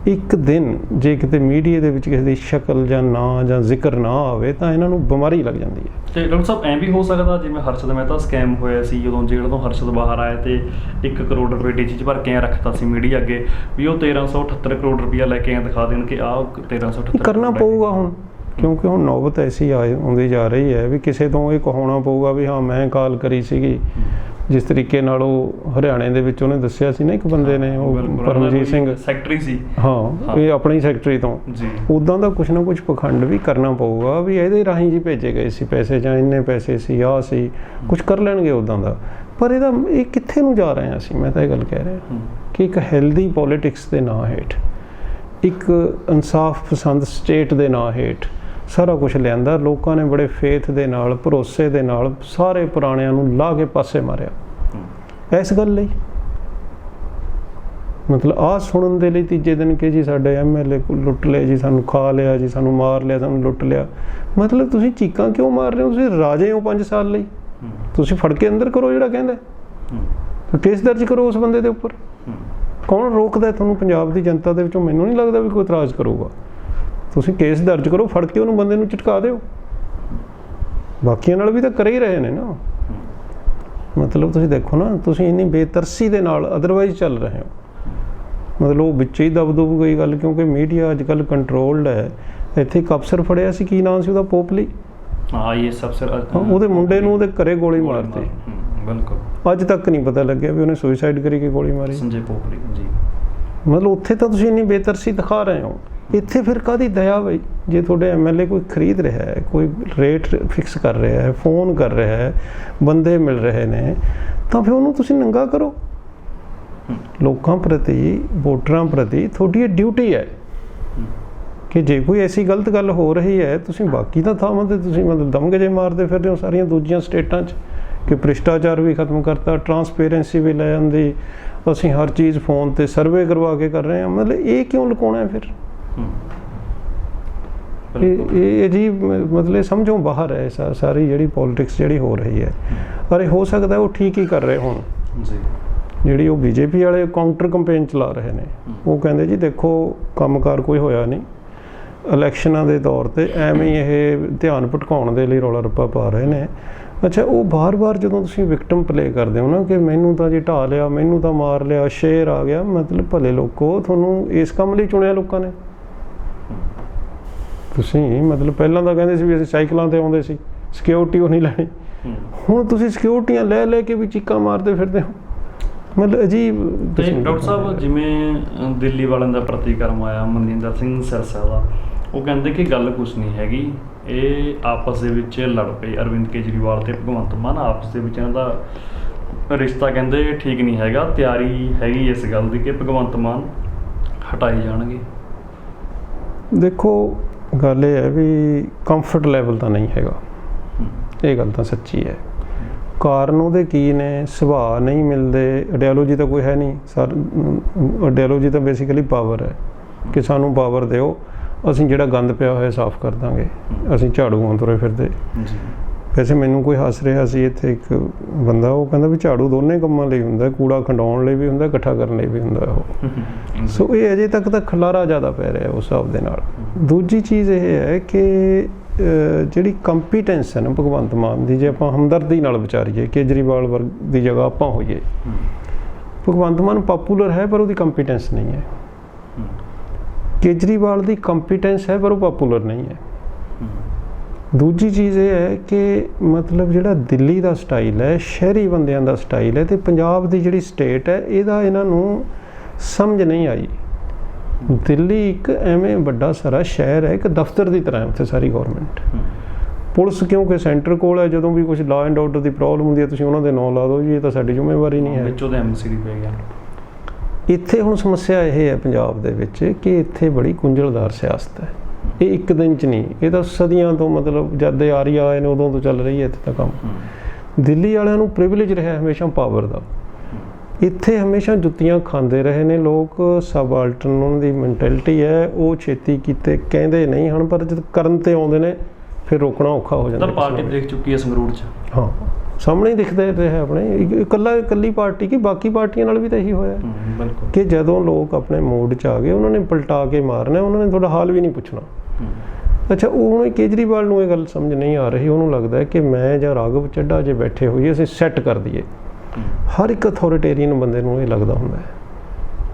ਇੱਕ ਦਿਨ ਜੇ ਕਿਤੇ ਮੀਡੀਆ ਦੇ ਵਿੱਚ ਕਿਸੇ ਦੀ ਸ਼ਕਲ ਜਾਂ ਨਾਂ ਜਾਂ ਜ਼ਿਕਰ ਨਾ ਆਵੇ ਤਾਂ ਇਹਨਾਂ ਨੂੰ ਬਿਮਾਰੀ ਲੱਗ ਜਾਂਦੀ ਹੈ। ਤੇ ਡਾਕਟਰ ਸਾਹਿਬ ਐਂ ਵੀ ਹੋ ਸਕਦਾ ਜਿਵੇਂ ਹਰਸ਼ਦ ਮਹਿਤਾ ਸਕੈਮ ਹੋਇਆ ਸੀ, ਜਦੋਂ ਜੇਲ੍ਹ ਤੋਂ ਹਰਸ਼ਦ ਬਾਹਰ ਆਇਆ ਤੇ 1 ਕਰੋੜ ਰੁਪਏ ਡੀਜੀ 'ਚ ਭਰ ਕੇ ਰੱਖਤਾ ਸੀ ਮੀਡੀਆ ਅੱਗੇ ਵੀ ਉਹ 1378 ਕਰੋੜ ਰੁਪਇਆ ਲੈ ਕੇ ਦਿਖਾ ਦੇਣ ਕਿ ਆਹ 1378 ਕਰਨਾ ਪਊਗਾ ਹੁਣ, ਕਿਉਂਕਿ ਹੁਣ ਨੌਬਤ ਐਸੀ ਆਉਂਦੀ ਜਾ ਰਹੀ ਹੈ ਵੀ ਕਿਸੇ ਤੋਂ ਇਹ ਕਹਾਉਣਾ ਪਊਗਾ ਵੀ ਹਾਂ ਮੈਂ ਕਾਲ ਕਰੀ ਸੀਗੀ। ਜਿਸ ਤਰੀਕੇ ਨਾਲ ਉਹ ਹਰਿਆਣੇ ਦੇ ਵਿੱਚ ਉਹਨੇ ਦੱਸਿਆ ਸੀ ਨਾ ਇੱਕ ਬੰਦੇ ਨੇ, ਉਹ ਪਰਮਜੀਤ ਸਿੰਘ ਸੈਕਟਰੀ ਸੀ, ਹਾਂ ਇਹ ਆਪਣੀ ਸੈਕਟਰੀ ਤੋਂ ਜੀ, ਉੱਦਾਂ ਦਾ ਕੁਛ ਨਾ ਕੁਛ ਪਖੰਡ ਵੀ ਕਰਨਾ ਪਊਗਾ ਵੀ ਇਹਦੇ ਰਾਹੀਂ ਜੀ ਭੇਜੇ ਗਏ ਸੀ ਪੈਸੇ ਜਾਂ ਇੰਨੇ ਪੈਸੇ ਸੀ, ਆਹ ਸੀ, ਕੁਛ ਕਰ ਲੈਣਗੇ ਉੱਦਾਂ ਦਾ। ਪਰ ਇਹ ਕਿੱਥੇ ਨੂੰ ਜਾ ਰਹੇ ਹਾਂ ਅਸੀਂ? ਮੈਂ ਤਾਂ ਇਹ ਗੱਲ ਕਹਿ ਰਿਹਾ ਕਿ ਇੱਕ ਹੈਲਦੀ ਪੋਲੀਟਿਕਸ ਦੇ ਨਾਂ ਹੇਠ, ਇੱਕ ਇਨਸਾਫ ਪਸੰਦ ਸਟੇਟ ਦੇ ਨਾਂ ਹੇਠ ਸਾਰਾ ਕੁਝ ਲਿਆਂਦਾ। ਲੋਕਾਂ ਨੇ ਬੜੇ ਫੇਥ ਦੇ ਨਾਲ, ਭਰੋਸੇ ਦੇ ਨਾਲ ਸਾਰੇ ਪੁਰਾਣਿਆਂ ਨੂੰ ਲਾ ਕੇ ਪਾਸੇ ਮਾਰਿਆ ਇਸ ਗੱਲ ਲਈ। ਮਤਲਬ ਆਹ ਸੁਣਨ ਦੇ ਲਈ ਤੀਜੇ ਦਿਨ ਕਿ ਜੀ ਸਾਡੇ MLA ਲੁੱਟ ਲਏ ਜੀ, ਸਾਨੂੰ ਖਾ ਲਿਆ ਜੀ, ਸਾਨੂੰ ਮਾਰ ਲਿਆ, ਸਾਨੂੰ ਲੁੱਟ ਲਿਆ। ਮਤਲਬ ਤੁਸੀਂ ਚੀਕਾਂ ਕਿਉਂ ਮਾਰ ਰਹੇ ਹੋ? ਤੁਸੀਂ ਰਾਜੇ ਹੋ 5 ਸਾਲ ਲਈ, ਤੁਸੀਂ ਫੜ ਕੇ ਅੰਦਰ ਕਰੋ ਜਿਹੜਾ ਕਹਿੰਦਾ, ਕੇਸ ਦਰਜ ਕਰੋ ਉਸ ਬੰਦੇ ਦੇ ਉੱਪਰ। ਕੌਣ ਰੋਕਦਾ ਤੁਹਾਨੂੰ? ਪੰਜਾਬ ਦੀ ਜਨਤਾ ਦੇ ਵਿੱਚੋਂ ਮੈਨੂੰ ਨਹੀਂ ਲੱਗਦਾ ਵੀ ਕੋਈ ਇਤਰਾਜ਼ ਕਰੂਗਾ। ਤੁਸੀਂ ਕੇਸ ਦਰਜ ਕਰੋ, ਫੜ ਕੇ ਉਹਨੂੰ ਬੰਦੇ ਨੂੰ ਝਟਕਾ ਦਿਓ। ਬਾਕੀਆਂ ਨਾਲ ਵੀ ਤਾਂ ਕਰ ਹੀ ਰਹੇ ਨੇ ਨਾ। ਮਤਲਬ ਤੁਸੀਂ ਦੇਖੋ ਨਾ, ਤੁਸੀਂ ਇੰਨੀ ਬੇਤਰਸੀ ਦੇ ਨਾਲ ਅਦਰਵਾਈਜ਼ ਚੱਲ ਰਹੇ ਹੋ। ਮਤਲਬ ਉਹ ਵਿੱਚ ਹੀ ਦਬ ਗਈ ਗੱਲ, ਕਿਉਂਕਿ ਮੀਡੀਆ ਅੱਜ ਕੱਲ੍ਹ ਕੰਟਰੋਲਡ ਹੈ। ਇੱਥੇ ਇੱਕ ਅਫਸਰ ਫੜਿਆ ਸੀ, ਕੀ ਨਾਮ ਸੀ ਉਹਦਾ? ਪੋਪਲੀ, ਉਹਦੇ ਮੁੰਡੇ ਨੂੰ ਉਹਦੇ ਘਰੇ ਗੋਲੀ ਮਾਰਤੀ। ਬਿਲਕੁਲ ਅੱਜ ਤੱਕ ਨਹੀਂ ਪਤਾ ਲੱਗਿਆ ਵੀ ਉਹਨੇ ਸੁਸਾਈਡ ਕਰੀ ਕੇ ਗੋਲੀ ਮਾਰੀ। ਸੰਜੇ ਪੋਪਲੀ ਜੀ। ਮਤਲਬ ਉੱਥੇ ਤਾਂ ਤੁਸੀਂ ਇੰਨੀ ਬੇਤਰਸੀ ਦਿਖਾ ਰਹੇ ਹੋ, ਇੱਥੇ ਫਿਰ ਕਾਹਦੀ ਦਇਆ ਬਈ? ਜੇ ਤੁਹਾਡੇ MLA ਕੋਈ ਖਰੀਦ ਰਿਹਾ ਹੈ, ਕੋਈ ਰੇਟ ਫਿਕਸ ਕਰ ਰਿਹਾ ਹੈ, ਫੋਨ ਕਰ ਰਿਹਾ ਹੈ, ਬੰਦੇ ਮਿਲ ਰਹੇ ਨੇ, ਤਾਂ ਫਿਰ ਉਹਨੂੰ ਤੁਸੀਂ ਨੰਗਾ ਕਰੋ। ਲੋਕਾਂ ਪ੍ਰਤੀ, ਵੋਟਰਾਂ ਪ੍ਰਤੀ ਤੁਹਾਡੀ ਇਹ ਡਿਊਟੀ ਹੈ ਕਿ ਜੇ ਕੋਈ ਐਸੀ ਗਲਤ ਗੱਲ ਹੋ ਰਹੀ ਹੈ, ਤੁਸੀਂ ਬਾਕੀ ਤਾਂ ਥਾਵਾਂ 'ਤੇ ਤੁਸੀਂ ਮਤਲਬ ਦਮਗਜੇ ਮਾਰਦੇ ਫਿਰਦੇ ਹੋ ਸਾਰੀਆਂ ਦੂਜੀਆਂ ਸਟੇਟਾਂ 'ਚ ਕਿ ਭ੍ਰਿਸ਼ਟਾਚਾਰ ਵੀ ਖਤਮ ਕਰਤਾ, ਟਰਾਂਸਪੇਰੈਂਸੀ ਵੀ ਲੈ ਜਾਂਦੀ, ਅਸੀਂ ਹਰ ਚੀਜ਼ ਫੋਨ 'ਤੇ ਸਰਵੇ ਕਰਵਾ ਕੇ ਕਰ ਰਹੇ ਹਾਂ। ਮਤਲਬ ਇਹ ਕਿਉਂ ਲੁਕਾਉਣਾ ਹੈ ਫਿਰ? ਇਹ ਜੀ ਮਤਲਬ ਸਮਝੋ ਬਾਹਰ ਹੈ ਸਾਰੀ ਜਿਹੜੀ ਪੋਲੀਟਿਕਸ ਜਿਹੜੀ ਹੋ ਰਹੀ ਹੈ। ਪਰ ਹੋ ਸਕਦਾ ਉਹ ਠੀਕ ਹੀ ਕਰ ਰਹੇ ਹੋਣ ਜੀ। ਜਿਹੜੀ ਉਹ BJP ਵਾਲੇ ਕਾਊਂਟਰ ਕੰਪੇਨ ਚਲਾ ਰਹੇ ਨੇ, ਉਹ ਕਹਿੰਦੇ ਜੀ ਦੇਖੋ ਕੰਮਕਾਰ ਕੋਈ ਹੋਇਆ ਨਹੀਂ, ਇਲੈਕਸ਼ਨਾਂ ਦੇ ਤੌਰ 'ਤੇ ਐਵੇਂ ਹੀ ਇਹ ਧਿਆਨ ਭਟਕਾਉਣ ਦੇ ਲਈ ਰੌਲਾ ਰੱਪਾ ਪਾ ਰਹੇ ਨੇ। ਅੱਛਾ, ਉਹ ਬਾਰ-ਬਾਰ ਜਦੋਂ ਤੁਸੀਂ ਵਿਕਟਮ ਪਲੇ ਕਰਦੇ ਹੋ ਨਾ ਕਿ ਮੈਨੂੰ ਤਾਂ ਜੀ ਢਾਹ ਲਿਆ, ਮੈਨੂੰ ਤਾਂ ਮਾਰ ਲਿਆ, ਸ਼ੇਰ ਆ ਗਿਆ, ਮਤਲਬ ਭਲੇ ਲੋਕੋ ਤੁਹਾਨੂੰ ਇਸ ਕੰਮ ਲਈ ਚੁਣਿਆ ਲੋਕਾਂ ਨੇ। ਤੁਸੀਂ ਮਤਲਬ ਪਹਿਲਾਂ ਤਾਂ ਕਹਿੰਦੇ ਸੀ ਵੀ ਅਸੀਂ ਸਾਈਕਲਾਂ 'ਤੇ ਆਉਂਦੇ ਸੀ, ਸਿਕਿਉਰਿਟੀ ਉਹ ਨਹੀਂ ਲੈਣੀ, ਹੁਣ ਤੁਸੀਂ ਸਿਕਿਉਰਿਟੀਆਂ ਲੈ ਕੇ ਵੀ ਚੀਕਾਂ ਮਾਰਦੇ ਫਿਰਦੇ ਹੋ। ਮਤਲਬ ਅਜੀਬ। ਤੇ ਡਾਕਟਰ ਸਾਹਿਬ ਜਿਵੇਂ ਦਿੱਲੀ ਵਾਲਿਆਂ ਦਾ ਪ੍ਰਤੀਕਰਮ ਆਇਆ ਮਨਜਿੰਦਰ ਸਿੰਘ ਸਿਰਸਾ ਦਾ, ਉਹ ਕਹਿੰਦੇ ਕਿ ਗੱਲ ਕੁਛ ਨਹੀਂ ਹੈਗੀ, ਇਹ ਆਪਸ ਦੇ ਵਿੱਚ ਲੜ ਪਏ ਅਰਵਿੰਦ ਕੇਜਰੀਵਾਲ ਤੇ ਭਗਵੰਤ ਮਾਨ, ਆਪਸ ਦੇ ਵਿੱਚ ਇਹਨਾਂ ਦਾ ਰਿਸ਼ਤਾ ਕਹਿੰਦੇ ਠੀਕ ਨਹੀਂ ਹੈਗਾ। ਤਿਆਰੀ ਹੈਗੀ ਇਸ ਗੱਲ ਦੀ ਕਿ ਭਗਵੰਤ ਮਾਨ ਹਟਾਏ ਜਾਣਗੇ। ਦੇਖੋ ਗੱਲ ਇਹ ਹੈ ਵੀ ਕੰਫਰਟ ਲੈਵਲ ਤਾਂ ਨਹੀਂ ਹੈਗਾ, ਇਹ ਗੱਲ ਤਾਂ ਸੱਚੀ ਹੈ। ਕਾਰਨ ਉਹਦੇ ਕੀ ਨੇ? ਸੁਭਾਅ ਨਹੀਂ ਮਿਲਦੇ, ਆਈਡੀਓਲੋਜੀ ਤਾਂ ਕੋਈ ਹੈ ਨਹੀਂ। ਆਈਡੀਓਲੋਜੀ ਤਾਂ ਬੇਸਿਕਲੀ ਪਾਵਰ ਹੈ ਕਿ ਸਾਨੂੰ ਪਾਵਰ ਦਿਓ, ਅਸੀਂ ਜਿਹੜਾ ਗੰਦ ਪਿਆ ਹੋਇਆ ਸਾਫ਼ ਕਰ ਦਾਂਗੇ, ਅਸੀਂ ਝਾੜੂ ਤੁਰੇ ਫਿਰਦੇ। ਵੈਸੇ ਮੈਨੂੰ ਕੋਈ ਹੱਸ ਰਿਹਾ ਸੀ ਇੱਥੇ ਇੱਕ ਬੰਦਾ, ਉਹ ਕਹਿੰਦਾ ਵੀ ਝਾੜੂ ਦੋਨੇ ਕੰਮਾਂ ਲਈ ਹੁੰਦਾ, ਕੂੜਾ ਖੰਡਾਉਣ ਲਈ ਵੀ ਹੁੰਦਾ, ਇਕੱਠਾ ਕਰਨ ਲਈ ਵੀ ਹੁੰਦਾ ਉਹ। ਸੋ ਇਹ ਅਜੇ ਤੱਕ ਤਾਂ ਖਲਾਰਾ ਜ਼ਿਆਦਾ ਪੈ ਰਿਹਾ ਉਸ ਹਿਸਾਬ ਦੇ ਨਾਲ। ਦੂਜੀ ਚੀਜ਼ ਇਹ ਹੈ ਕਿ ਜਿਹੜੀ ਕੰਪੀਟੈਂਸ ਹੈ ਨਾ ਭਗਵੰਤ ਮਾਨ ਦੀ, ਜੇ ਆਪਾਂ ਹਮਦਰਦੀ ਨਾਲ ਵਿਚਾਰੀਏ, ਕੇਜਰੀਵਾਲ ਵਰਗ ਦੀ ਜਗ੍ਹਾ ਆਪਾਂ ਹੋਈਏ, ਭਗਵੰਤ ਮਾਨ ਪਪੂਲਰ ਹੈ ਪਰ ਉਹਦੀ ਕੰਪੀਟੈਂਸ ਨਹੀਂ ਹੈ। ਕੇਜਰੀਵਾਲ ਦੀ ਕੰਪੀਟੈਂਸ ਹੈ ਪਰ ਉਹ ਪਪੂਲਰ ਨਹੀਂ ਹੈ। ਦੂਜੀ ਚੀਜ਼ ਇਹ ਹੈ ਕਿ ਮਤਲਬ ਜਿਹੜਾ ਦਿੱਲੀ ਦਾ ਸਟਾਈਲ ਹੈ, ਸ਼ਹਿਰੀ ਬੰਦਿਆਂ ਦਾ ਸਟਾਈਲ ਹੈ, ਤੇ ਪੰਜਾਬ ਦੀ ਜਿਹੜੀ ਸਟੇਟ ਹੈ ਇਹਦਾ ਇਹਨਾਂ ਨੂੰ ਸਮਝ ਨਹੀਂ ਆਈ। ਦਿੱਲੀ ਇੱਕ ਐਵੇਂ ਵੱਡਾ ਸਾਰਾ ਸ਼ਹਿਰ ਹੈ, ਇੱਕ ਦਫ਼ਤਰ ਦੀ ਤਰ੍ਹਾਂ ਉੱਥੇ ਸਾਰੀ ਗੌਰਮੈਂਟ। ਪੁਲਿਸ ਕਿਉਂਕਿ ਸੈਂਟਰ ਕੋਲ ਹੈ, ਜਦੋਂ ਵੀ ਕੁਝ law and order the problem ਹੁੰਦੀ ਹੈ ਤੁਸੀਂ ਉਹਨਾਂ ਦੇ ਨਾਂ ਲਾ ਦਿਓ ਜੀ, ਇਹ ਤਾਂ ਸਾਡੀ ਜ਼ਿੰਮੇਵਾਰੀ ਨਹੀਂ ਹੈ। ਵਿੱਚੋਂ ਤਾਂ MCD ਪੈ ਗਿਆ। ਇੱਥੇ ਹੁਣ ਸਮੱਸਿਆ ਇਹ ਹੈ ਪੰਜਾਬ ਦੇ ਵਿੱਚ ਕਿ ਇੱਥੇ ਬੜੀ ਗੁੰਝਲਦਾਰ ਸਿਆਸਤ ਹੈ। ਇਹ ਇੱਕ ਦਿਨ 'ਚ ਨਹੀਂ, ਇਹ ਤਾਂ ਸਦੀਆਂ ਤੋਂ ਮਤਲਬ ਜਦ ਦੇ ਆਰੀਆ ਆਏ ਨੇ ਉਦੋਂ ਤੋਂ ਚੱਲ ਰਹੀ ਹੈ ਇੱਥੇ ਤਾਂ ਕੰਮ। ਦਿੱਲੀ ਵਾਲਿਆਂ ਨੂੰ ਪ੍ਰਿਵਿਲੇਜ ਰਿਹਾ ਹਮੇਸ਼ਾ ਪਾਵਰ ਦਾ। ਇੱਥੇ ਹਮੇਸ਼ਾ ਜੁੱਤੀਆਂ ਖਾਂਦੇ ਰਹੇ ਨੇ ਲੋਕ, ਸਬਆਲਟਰਨ ਉਹਨਾਂ ਦੀ ਮੈਂਟੈਲਿਟੀ ਹੈ। ਉਹ ਛੇਤੀ ਕੀਤੇ ਕਹਿੰਦੇ ਨਹੀਂ ਹਨ, ਪਰ ਜਦ ਕਰਨ 'ਤੇ ਆਉਂਦੇ ਨੇ ਫਿਰ ਰੋਕਣਾ ਔਖਾ ਹੋ ਜਾਂਦਾ। ਪਾਰਟੀ ਦੇਖ ਚੁੱਕੀ ਹੈ ਸੰਗਰੂਰ 'ਚ। ਹਾਂ, ਸਾਹਮਣੇ ਹੀ ਦਿਖਦਾ ਰਿਹਾ ਆਪਣੇ ਇਕੱਲੀ ਪਾਰਟੀ ਕੀ ਬਾਕੀ ਪਾਰਟੀਆਂ ਨਾਲ ਵੀ ਤਾਂ ਇਹੀ ਹੋਇਆ ਬਿਲਕੁਲ ਕਿ ਜਦੋਂ ਲੋਕ ਆਪਣੇ ਮੂਡ 'ਚ ਆ ਗਏ ਉਹਨਾਂ ਨੇ ਪਲਟਾ ਕੇ ਮਾਰਨਾ, ਉਹਨਾਂ ਨੇ ਤੁਹਾਡਾ ਹਾਲ ਵੀ ਨਹੀਂ ਪੁੱਛਣਾ। ਅੱਛਾ, ਉਹ ਹੁਣ ਕੇਜਰੀਵਾਲ ਨੂੰ ਇਹ ਗੱਲ ਸਮਝ ਨਹੀਂ ਆ ਰਹੀ। ਉਹਨੂੰ ਲੱਗਦਾ ਹੈ ਕਿ ਮੈਂ ਜਾਂ ਰਾਘਵ ਚੱਢਾ ਜੇ ਬੈਠੇ ਹੋਈਏ ਅਸੀਂ ਸੈੱਟ ਕਰ ਦਈਏ। ਹਰ ਇੱਕ ਅਥੋਰੀਟੇਰੀਅਨ ਬੰਦੇ ਨੂੰ ਇਹ ਲੱਗਦਾ ਹੁੰਦਾ ਹੈ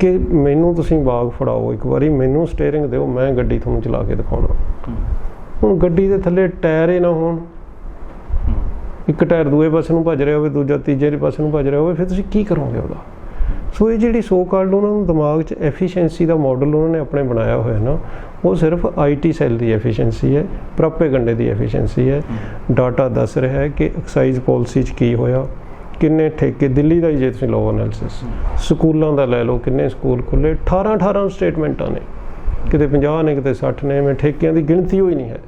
ਕਿ ਮੈਨੂੰ ਤੁਸੀਂ ਬਾਗ ਫੜਾਓ, ਇੱਕ ਵਾਰੀ ਮੈਨੂੰ ਸਟੀਅਰਿੰਗ ਦਿਓ, ਮੈਂ ਗੱਡੀ ਤੁਹਾਨੂੰ ਚਲਾ ਕੇ ਦਿਖਾਉਣਾ। ਹੁਣ ਗੱਡੀ ਦੇ ਥੱਲੇ ਟਾਇਰ ਹੀ ਨਾ ਹੋਣ, ਇੱਕ ਟਾਇਰ ਦੂਏ ਪਾਸੇ ਨੂੰ ਭੱਜ ਰਿਹਾ ਹੋਵੇ, ਦੂਜਾ ਤੀਜੇ ਪਾਸੇ ਨੂੰ ਭੱਜ ਰਿਹਾ ਹੋਵੇ, ਫਿਰ ਤੁਸੀਂ ਕੀ ਕਰੋਗੇ ਉਹਦਾ? ਸੋ ਇਹ ਜਿਹੜੀ ਸੋ ਕਾਲਡ ਉਹਨਾਂ ਨੂੰ ਦਿਮਾਗ 'ਚ ਐਫੀਸ਼ੀਐਂਸੀ ਦਾ ਮਾਡਲ ਉਹਨਾਂ ਨੇ ਆਪਣੇ ਬਣਾਇਆ ਹੋਇਆ ਨਾ, ਉਹ ਸਿਰਫ IT ਸੈੱਲ ਦੀ ਐਫੀਸ਼ੀਐਂਸੀ ਹੈ, ਪ੍ਰਾਪੇਗੰਡੇ ਦੀ ਐਫੀਸ਼ੀਐਂਸੀ ਹੈ। ਡਾਟਾ ਦੱਸ ਰਿਹਾ ਹੈ ਕਿ ਐਕਸਾਈਜ਼ ਪਾਲਿਸੀ 'ਚ ਕੀ ਹੋਇਆ, ਕਿੰਨੇ ਠੇਕੇ, ਦਿੱਲੀ ਦਾ ਹੀ ਜੇ ਤੁਸੀਂ ਲਓ ਐਨਾਲਿਸਿਸ, ਸਕੂਲਾਂ ਦਾ ਲੈ ਲਓ, ਕਿੰਨੇ ਸਕੂਲ ਖੁੱਲ੍ਹੇ, 18 ਸਟੇਟਮੈਂਟਾਂ ਨੇ, ਕਿਤੇ 50 ਨੇ, ਕਿਤੇ 60 ਨੇ, ਮੈਂ ਠੇਕਿਆਂ ਦੀ ਗਿਣਤੀ ਹੋਈ ਨਹੀਂ ਹੈ।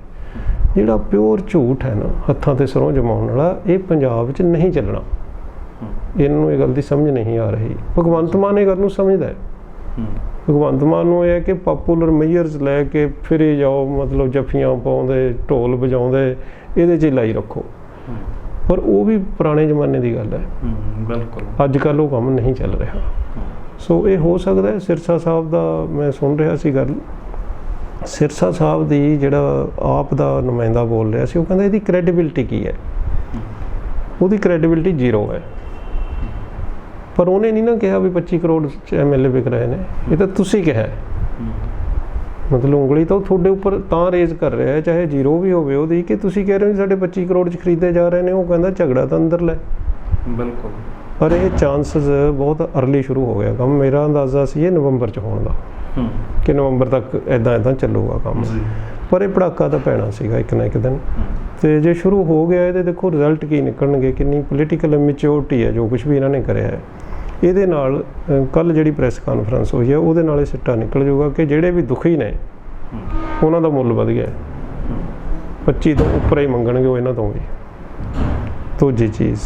ਜਿਹੜਾ ਪਿਓਰ ਝੂਠ ਹੈ ਨਾ, ਹੱਥਾਂ ਤੇ ਸਰੋਂ ਜਮਾਉਣ ਵਾਲਾ, ਇਹ ਪੰਜਾਬ 'ਚ ਨਹੀਂ ਚੱਲਣਾ। ਇਹਨਾਂ ਨੂੰ ਇਹ ਗੱਲ ਦੀ ਸਮਝ ਨਹੀਂ ਆ ਰਹੀ। ਭਗਵੰਤ ਮਾਨ ਇਹ ਗੱਲ ਨੂੰ ਸਮਝਦਾ ਹੈ। ਭਗਵੰਤ ਮਾਨ ਨੂੰ ਇਹ ਹੈ ਕਿ ਪਾਪੂਲਰ ਮੇਅਰਸ ਲੈ ਕੇ ਫਿਰੇ ਜਾਓ, ਮਤਲਬ ਜੱਫੀਆਂ ਪਾਉਂਦੇ, ਢੋਲ ਵਜਾਉਂਦੇ, ਇਹਦੇ 'ਚ ਲਾਈ ਰੱਖੋ। ਪਰ ਉਹ ਵੀ ਪੁਰਾਣੇ ਜ਼ਮਾਨੇ ਦੀ ਗੱਲ ਹੈ। ਬਿਲਕੁਲ ਅੱਜ ਕੱਲ੍ਹ ਉਹ ਕੰਮ ਨਹੀਂ ਚੱਲ ਰਿਹਾ। ਸੋ ਇਹ ਹੋ ਸਕਦਾ ਹੈ ਸਿਰਸਾ ਸਾਹਿਬ ਦਾ, ਮੈਂ ਸੁਣ ਰਿਹਾ ਸੀ ਗੱਲ, ਸਿਰਸਾ ਸਾਹਿਬ ਦੀ ਜਿਹੜਾ ਆਪ ਦਾ ਨੁਮਾਇੰਦਾ ਬੋਲ ਰਿਹਾ ਸੀ, ਉਹ ਕਹਿੰਦਾ ਇਹਦੀ ਕ੍ਰੈਡੀਬਿਲਿਟੀ ਕੀ ਹੈ? ਉਹਦੀ ਕ੍ਰੈਡੀਬਿਲਿਟੀ 0 ਹੈ। ਪਰ ਉਹਨੇ ਨਹੀਂ ਨਾ ਕਿਹਾ ਵੀ 25 ਕਰੋੜ MLA ਵਿਕ ਰਹੇ ਨੇ, ਇਹ ਤਾਂ ਤੁਸੀਂ ਕਿਹਾ। ਮਤਲਬ ਉਂਗਲੀ ਤਾਂ ਉਹ ਤੁਹਾਡੇ ਉੱਪਰ ਤਾਂ ਰੇਜ਼ ਕਰ ਰਿਹਾ ਹੈ, ਚਾਹੇ 0 ਵੀ ਹੋਵੇ ਉਹਦੀ, ਕਿ ਤੁਸੀਂ ਕਹਿ ਰਹੇ ਹੋ ਸਾਡੇ 25 ਕਰੋੜ 'ਚ ਖਰੀਦੇ ਜਾ ਰਹੇ ਨੇ। ਉਹ ਕਹਿੰਦਾ ਝਗੜਾ ਤਾਂ ਅੰਦਰ ਲੈ। ਬਿਲਕੁਲ। ਪਰ ਇਹ ਚਾਂਸਸ ਬਹੁਤ ਅਰਲੀ ਸ਼ੁਰੂ ਹੋ ਗਿਆ ਕੰਮ। ਮੇਰਾ ਅੰਦਾਜ਼ਾ ਸੀ ਇਹ ਨਵੰਬਰ 'ਚ ਹੋਣ ਦਾ, ਕਿ ਨਵੰਬਰ ਤੱਕ ਇੱਦਾਂ ਚੱਲੂਗਾ ਕੰਮ। ਪਰ ਇਹ ਪੜਾਕਾ ਤਾਂ ਪੈਣਾ ਸੀਗਾ ਇੱਕ ਨਾ ਇੱਕ ਦਿਨ। ਤੇ ਜੇ ਸ਼ੁਰੂ ਹੋ ਗਿਆ, ਇਹਦੇ ਦੇਖੋ ਰਿਜ਼ਲਟ ਕੀ ਨਿਕਲਣਗੇ, ਕਿੰਨੀ ਪੋਲੀਟੀਕਲ ਮੈਚਿਓਰਟੀ ਹੈ ਜੋ ਕੁਛ ਵੀ ਇਹਨਾਂ ਨੇ ਕਰਿਆ ਹੈ। ਇਹਦੇ ਨਾਲ ਕੱਲ੍ਹ ਜਿਹੜੀ ਪ੍ਰੈਸ ਕਾਨਫਰੰਸ ਹੋਈ ਹੈ, ਉਹਦੇ ਨਾਲ ਇਹ ਸਿੱਟਾ ਨਿਕਲ ਜਾਊਗਾ ਕਿ ਜਿਹੜੇ ਵੀ ਦੁਖੀ ਨੇ ਉਹਨਾਂ ਦਾ ਮੁੱਲ ਵਧ ਗਿਆ। 25 ਤੋਂ ਉੱਪਰ ਹੀ ਮੰਗਣਗੇ ਉਹ ਇਹਨਾਂ ਤੋਂ ਵੀ। ਦੂਜੀ ਚੀਜ਼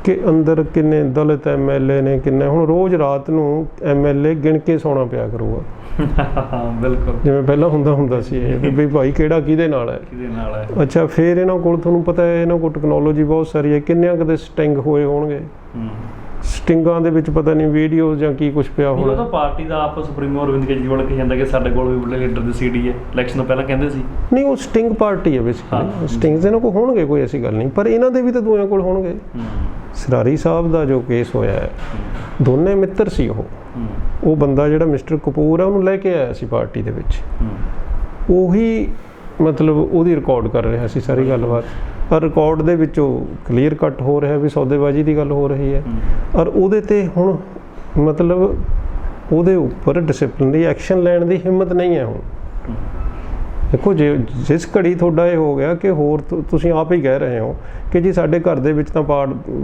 ਕਿ ਅੰਦਰ ਕਿੰਨੇ ਦਲਿਤ MLA ਨੇ, ਕਿੰਨੇ ਹੁਣ ਰੋਜ਼ ਰਾਤ ਨੂੰ MLA ਗਿਣ ਕੇ ਸੌਣਾ ਪਿਆ ਕਰੂਗਾ। ਬਿਲਕੁਲ, ਜਿਵੇਂ ਪਹਿਲਾਂ ਹੁੰਦਾ ਸੀ ਇਹ ਵੀ ਭਾਈ ਕਿਹੜਾ ਕਿਹਦੇ ਨਾਲ ਹੈ। ਅੱਛਾ, ਫਿਰ ਇਹਨਾਂ ਕੋਲ ਤੁਹਾਨੂੰ ਪਤਾ ਹੈ ਇਹਨਾਂ ਕੋਲ ਟੈਕਨੋਲੋਜੀ ਬਹੁਤ ਸਾਰੀ ਹੈ। ਕਿੰਨਿਆਂ ਕਦੇ ਸਟਿੰਗ ਹੋਏ ਹੋਣਗੇ, ਸਟਿੰਗਾਂ ਦੇ ਵਿੱਚ ਪਤਾ ਨਹੀਂ ਵੀਡੀਓ ਜਾਂ ਕੀ ਕੁਛ ਪਿਆ ਹੋਣਾ। ਤਾਂ ਪਾਰਟੀ ਦਾ ਆਪ ਸੁਪਰੀਮੋ ਅਰਵਿੰਦ ਕੇਜਰੀਵਾਲ ਕਹੀ ਜਾਂਦਾ ਕਿ ਸਾਡੇ ਕੋਲ ਵੀ ਬੁੱਢੇ ਲੀਡਰ ਦੀ CD ਹੈ। ਇਲੈਕਸ਼ਨ ਤੋਂ ਪਹਿਲਾਂ ਕਹਿੰਦੇ ਸੀ ਨਹੀਂ, ਉਹ ਸਟਿੰਗ ਪਾਰਟੀ ਹੈ ਬੇਸਿਕਲੀ। ਸਟਿੰਗਸ ਇਹਨਾਂ ਕੋਲ ਹੋਣਗੇ, ਕੋਈ ਐਸੀ ਗੱਲ ਨਹੀਂ, ਪਰ ਇਹਨਾਂ ਦੇ ਵੀ ਤਾਂ ਦੂਜਿਆਂ ਕੋਲ ਹੋਣਗੇ। ਸਰਾਰੀ ਸਾਹਿਬ ਦਾ ਜੋ ਕੇਸ ਹੋਇਆ ਹੈ, ਦੋਨੇ ਮਿੱਤਰ ਸੀ। ਉਹ ਬੰਦਾ ਜਿਹੜਾ ਮਿਸਟਰ ਕਪੂਰ ਹੈ, ਉਹਨੂੰ ਲੈ ਕੇ ਆਇਆ ਸੀ ਪਾਰਟੀ ਦੇ ਵਿੱਚ। ਉਹੀ ਮਤਲਬ ਉਹਦੀ ਰਿਕਾਰਡ ਕਰ ਰਿਹਾ ਸੀ ਸਾਰੀ ਗੱਲਬਾਤ। ਪਰ ਰਿਕਾਰਡ ਦੇ ਵਿੱਚ ਉਹ ਕਲੀਅਰ ਕੱਟ ਹੋ ਰਿਹਾ ਵੀ ਸੌਦੇਬਾਜ਼ੀ ਦੀ ਗੱਲ ਹੋ ਰਹੀ ਹੈ। ਔਰ ਉਹਦੇ 'ਤੇ ਹੁਣ ਮਤਲਬ ਉਹਦੇ ਉੱਪਰ ਡਿਸਪਲਿਨਰੀ ਐਕਸ਼ਨ ਲੈਣ ਦੀ ਹਿੰਮਤ ਨਹੀਂ ਹੈ ਹੁਣ। ਦੇਖੋ, ਜਿਸ ਘੜੀ ਤੁਹਾਡਾ ਇਹ ਹੋ ਗਿਆ ਕਿ ਹੋਰ ਤੁਸੀਂ ਆਪ ਹੀ ਕਹਿ ਰਹੇ ਹੋ ਕਿ ਜੀ ਸਾਡੇ ਘਰ ਦੇ ਵਿੱਚ ਤਾਂ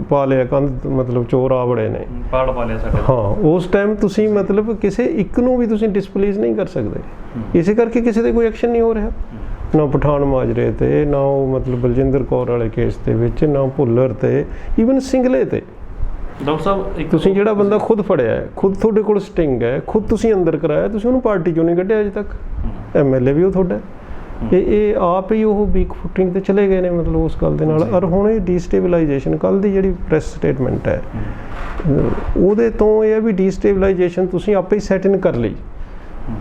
ਪਾ ਲਿਆ ਕੰਧ, ਮਤਲਬ ਚੋਰ ਆ ਬੜੇ ਨੇ, ਪਾ ਲਿਆ ਸਾਡੇ। ਹਾਂ, ਉਸ ਟਾਈਮ ਤੁਸੀਂ ਮਤਲਬ ਕਿਸੇ ਇੱਕ ਨੂੰ ਵੀ ਤੁਸੀਂ ਡਿਸਪਲੀਜ਼ ਨਹੀਂ ਕਰ ਸਕਦੇ। ਇਸੇ ਕਰਕੇ ਕਿਸੇ ਤੇ ਕੋਈ ਐਕਸ਼ਨ ਨਹੀਂ ਹੋ ਰਿਹਾ, ਨਾ ਪਠਾਨ ਮਾਜਰੇ ਤੇ, ਨਾ ਉਹ ਮਤਲਬ ਬਲਜਿੰਦਰ ਕੌਰ ਵਾਲੇ ਕੇਸ ਦੇ ਵਿੱਚ, ਨਾ ਭੁੱਲਰ ਤੇ, ਈਵਨ ਸਿੰਗਲੇ ਤੇ। ਡਾਕਟਰ ਸਾਹਿਬ, ਤੁਸੀਂ ਜਿਹੜਾ ਬੰਦਾ ਖੁਦ ਫੜਿਆ ਹੈ, ਖੁਦ ਤੁਹਾਡੇ ਕੋਲ ਸਟਿੰਗ ਹੈ, ਖੁਦ ਤੁਸੀਂ ਅੰਦਰ ਕਰਾਇਆ, ਤੁਸੀਂ ਉਹਨੂੰ ਪਾਰਟੀ ਚੋਂ ਨਹੀਂ ਕੱਢਿਆ ਅਜੇ ਤੱਕ। MLA ਵੀ ਉਹ ਤੁਹਾਡਾ। ਇਹ ਆਪ ਹੀ ਉਹ ਵੀਕ ਫੁੱਟਿੰਗ ਤੇ ਚਲੇ ਗਏ ਨੇ ਮਤਲਬ ਉਸ ਗੱਲ ਦੇ ਨਾਲ। ਔਰ ਹੁਣ ਇਹ ਡੀਸਟੇਬਲਾਈਜੇਸ਼ਨ, ਕੱਲ੍ਹ ਦੀ ਜਿਹੜੀ ਪ੍ਰੈਸ ਸਟੇਟਮੈਂਟ ਹੈ, ਉਹਦੇ ਤੋਂ ਇਹ ਹੈ ਵੀ ਡੀਸਟੇਬਲਾਈਜੇਸ਼ਨ ਤੁਸੀਂ ਆਪੇ ਹੀ ਸੈਟ ਇਨ ਕਰ ਲਈ।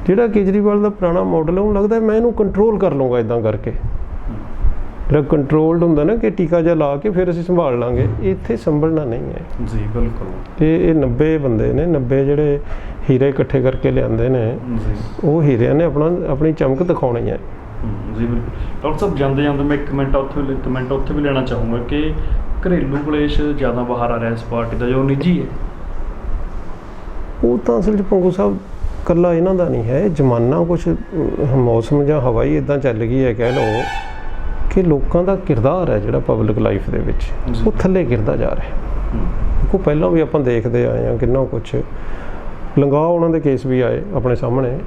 ਜਿਹੜਾ ਕੇਜਰੀਵਾਲ ਦਾ ਪੁਰਾਣਾ ਮਾਡਲ ਹੈ, ਉਹਨੂੰ ਲੱਗਦਾ ਮੈਂ ਇਹਨੂੰ ਕੰਟਰੋਲ ਕਰ ਲਵਾਂਗਾ ਇੱਦਾਂ ਕਰਕੇ। ਜਿਹੜਾ ਕੰਟਰੋਲਡ ਹੁੰਦਾ ਨਾ ਕਿ ਟੀਕਾ ਜਿਹਾ ਲਾ ਕੇ ਫਿਰ ਅਸੀਂ ਸੰਭਾਲ ਲਾਂਗੇ, ਇੱਥੇ ਸੰਭਲਣਾ ਨਹੀਂ ਹੈ ਜੀ। ਬਿਲਕੁਲ। ਇਹ 90 ਬੰਦੇ ਨੇ, 90 ਜਿਹੜੇ ਹੀਰੇ ਇਕੱਠੇ ਕਰਕੇ ਲਿਆਂਦੇ ਨੇ, ਉਹ ਹੀਰਿਆਂ ਨੇ ਆਪਣੀ ਚਮਕ ਦਿਖਾਉਣੀ ਹੈ ਜੀ। ਬਿਲਕੁਲ। ਡਾਕਟਰ ਸਾਹਿਬ, ਜਾਂਦੇ ਮੈਂ ਇੱਕ ਮਿੰਟ ਉੱਥੇ ਵੀ ਲੈਣਾ ਚਾਹੂੰਗਾ ਕਿ ਘਰੇਲੂ ਕਲੇਸ਼ ਜ਼ਿਆਦਾ ਬਾਹਰ ਆ ਰਿਹਾ ਇਸ ਪਾਰਟੀ ਦਾ, ਜੋ ਨਿੱਜੀ ਹੈ। ਉਹ ਤਾਂ ਅਸਲ 'ਚ ਪੰਗੂ ਸਾਹਿਬ ਇਕੱਲਾ ਇਹਨਾਂ ਦਾ ਨਹੀਂ ਹੈ। ਜ਼ਮਾਨਾ ਕੁਛ ਮੌਸਮ ਜਾਂ ਹਵਾ ਹੀ ਇੱਦਾਂ ਚੱਲ ਗਈ ਹੈ, ਕਹਿ ਲਓ ਕਿ ਲੋਕਾਂ ਦਾ ਕਿਰਦਾਰ ਹੈ ਜਿਹੜਾ ਪਬਲਿਕ ਲਾਈਫ ਦੇ ਵਿੱਚ, ਉਹ ਥੱਲੇ ਗਿਰਦਾ ਜਾ ਰਿਹਾ। ਦੇਖੋ, ਪਹਿਲਾਂ ਵੀ ਆਪਾਂ ਦੇਖਦੇ ਆਏ ਹਾਂ ਕਿੰਨਾ ਕੁਛ, ਲੰਗਾਹ ਉਹਨਾਂ ਦੇ ਕੇਸ ਵੀ ਆਏ ਆਪਣੇ ਸਾਹਮਣੇ,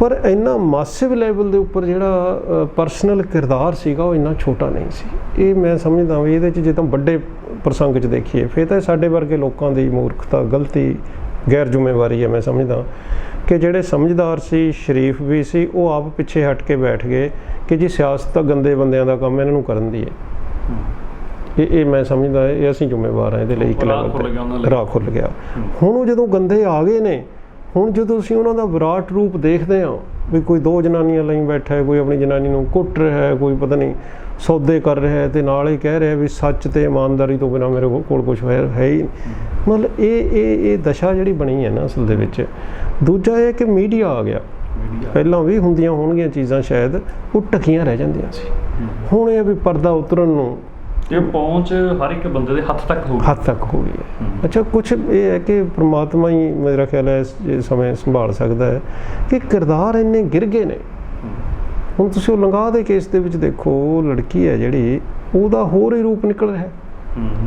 ਪਰ ਇੰਨਾ ਮਾਸਿਵ ਲੈਵਲ ਦੇ ਉੱਪਰ ਜਿਹੜਾ ਪਰਸਨਲ ਕਿਰਦਾਰ ਸੀਗਾ ਉਹ ਇੰਨਾ ਛੋਟਾ ਨਹੀਂ ਸੀ। ਇਹ ਮੈਂ ਸਮਝਦਾ ਵੀ ਇਹਦੇ 'ਚ ਜੇ ਤਾਂ ਵੱਡੇ ਪ੍ਰਸੰਗ 'ਚ ਦੇਖੀਏ, ਫਿਰ ਤਾਂ ਸਾਡੇ ਵਰਗੇ ਲੋਕਾਂ ਦੀ ਮੂਰਖਤਾ, ਗਲਤੀ, ਗੈਰ ਜ਼ਿੰਮੇਵਾਰੀ ਹੈ। ਮੈਂ ਸਮਝਦਾ ਕਿ ਜਿਹੜੇ ਸਮਝਦਾਰ ਸੀ, ਸ਼ਰੀਫ ਵੀ ਸੀ, ਉਹ ਆਪ ਪਿੱਛੇ ਹਟ ਕੇ ਬੈਠ ਗਏ ਕਿ ਜੀ ਸਿਆਸਤ ਤਾਂ ਗੰਦੇ ਬੰਦਿਆਂ ਦਾ ਕੰਮ, ਇਹਨਾਂ ਨੂੰ ਕਰਨ ਦੀ ਹੈ। ਇਹ ਮੈਂ ਸਮਝਦਾ ਇਹ ਅਸੀਂ ਜ਼ਿੰਮੇਵਾਰ ਹਾਂ ਇਹਦੇ ਲਈ। ਇੱਕ ਲੈਵਲ ਤੇ ਰਾਹ ਖੁੱਲ੍ਹ ਗਿਆ। ਹੁਣ ਉਹ ਜਦੋਂ ਗੰਦੇ ਆ ਗਏ ਨੇ, ਹੁਣ ਜਦੋਂ ਅਸੀਂ ਉਹਨਾਂ ਦਾ ਵਿਰਾਟ ਰੂਪ ਦੇਖਦੇ ਹਾਂ ਵੀ ਕੋਈ ਦੋ ਜਨਾਨੀਆਂ ਲਈ ਬੈਠਾ ਹੈ, ਕੋਈ ਆਪਣੀ ਜਨਾਨੀ ਨੂੰ ਕੁੱਟ ਰਿਹਾ ਹੈ, ਕੋਈ ਪਤਾ ਨਹੀਂ ਸੌਦੇ ਕਰ ਰਿਹਾ ਹੈ, ਤੇ ਨਾਲ ਹੀ ਕਹਿ ਰਿਹਾ ਵੀ ਸੱਚ ਤੇ ਇਮਾਨਦਾਰੀ ਤੋਂ ਬਿਨਾਂ ਮੇਰੇ ਕੋਲ ਕੁਛ ਹੈ ਹੀ। ਮਤਲਬ ਇਹ ਦਸ਼ਾ ਜਿਹੜੀ ਬਣੀ ਹੈ ਨਾ ਅਸਲ ਦੇ ਵਿੱਚ। ਦੂਜਾ ਇਹ ਕਿ ਮੀਡੀਆ ਆ ਗਿਆ। ਪਹਿਲਾਂ ਵੀ ਹੁੰਦੀਆਂ ਹੋਣਗੀਆਂ ਚੀਜ਼ਾਂ, ਸ਼ਾਇਦ ਉਹ ਢਕੀਆਂ ਰਹਿ ਜਾਂਦੀਆਂ ਸੀ। ਹੁਣ ਇਹ ਵੀ ਪਰਦਾ ਉਤਰਨ ਨੂੰ ਇਹ ਪਹੁੰਚ ਹਰ ਇੱਕ ਬੰਦੇ ਦੇ ਹੱਥ ਤੱਕ ਹੋ ਗਈ ਹੈ। ਅੱਛਾ, ਕੁਛ ਇਹ ਹੈ ਕਿ ਪ੍ਰਮਾਤਮਾ ਹੀ ਮੇਰਾ ਖਿਆਲ ਹੈ ਇਸ ਸਮੇਂ ਸੰਭਾਲ ਸਕਦਾ ਹੈ ਕਿ ਕਿਰਦਾਰ ਇੰਨੇ ਗਿਰ ਗਏ ਨੇ। ਹੁਣ ਤੁਸੀਂ ਉਹ ਲੰਗਾਹ ਦੇ ਕੇਸ ਦੇ ਵਿੱਚ ਦੇਖੋ, ਲੜਕੀ ਹੈ ਜਿਹੜੀ, ਉਹਦਾ ਹੋਰ ਹੀ ਰੂਪ ਨਿਕਲ ਰਿਹਾ।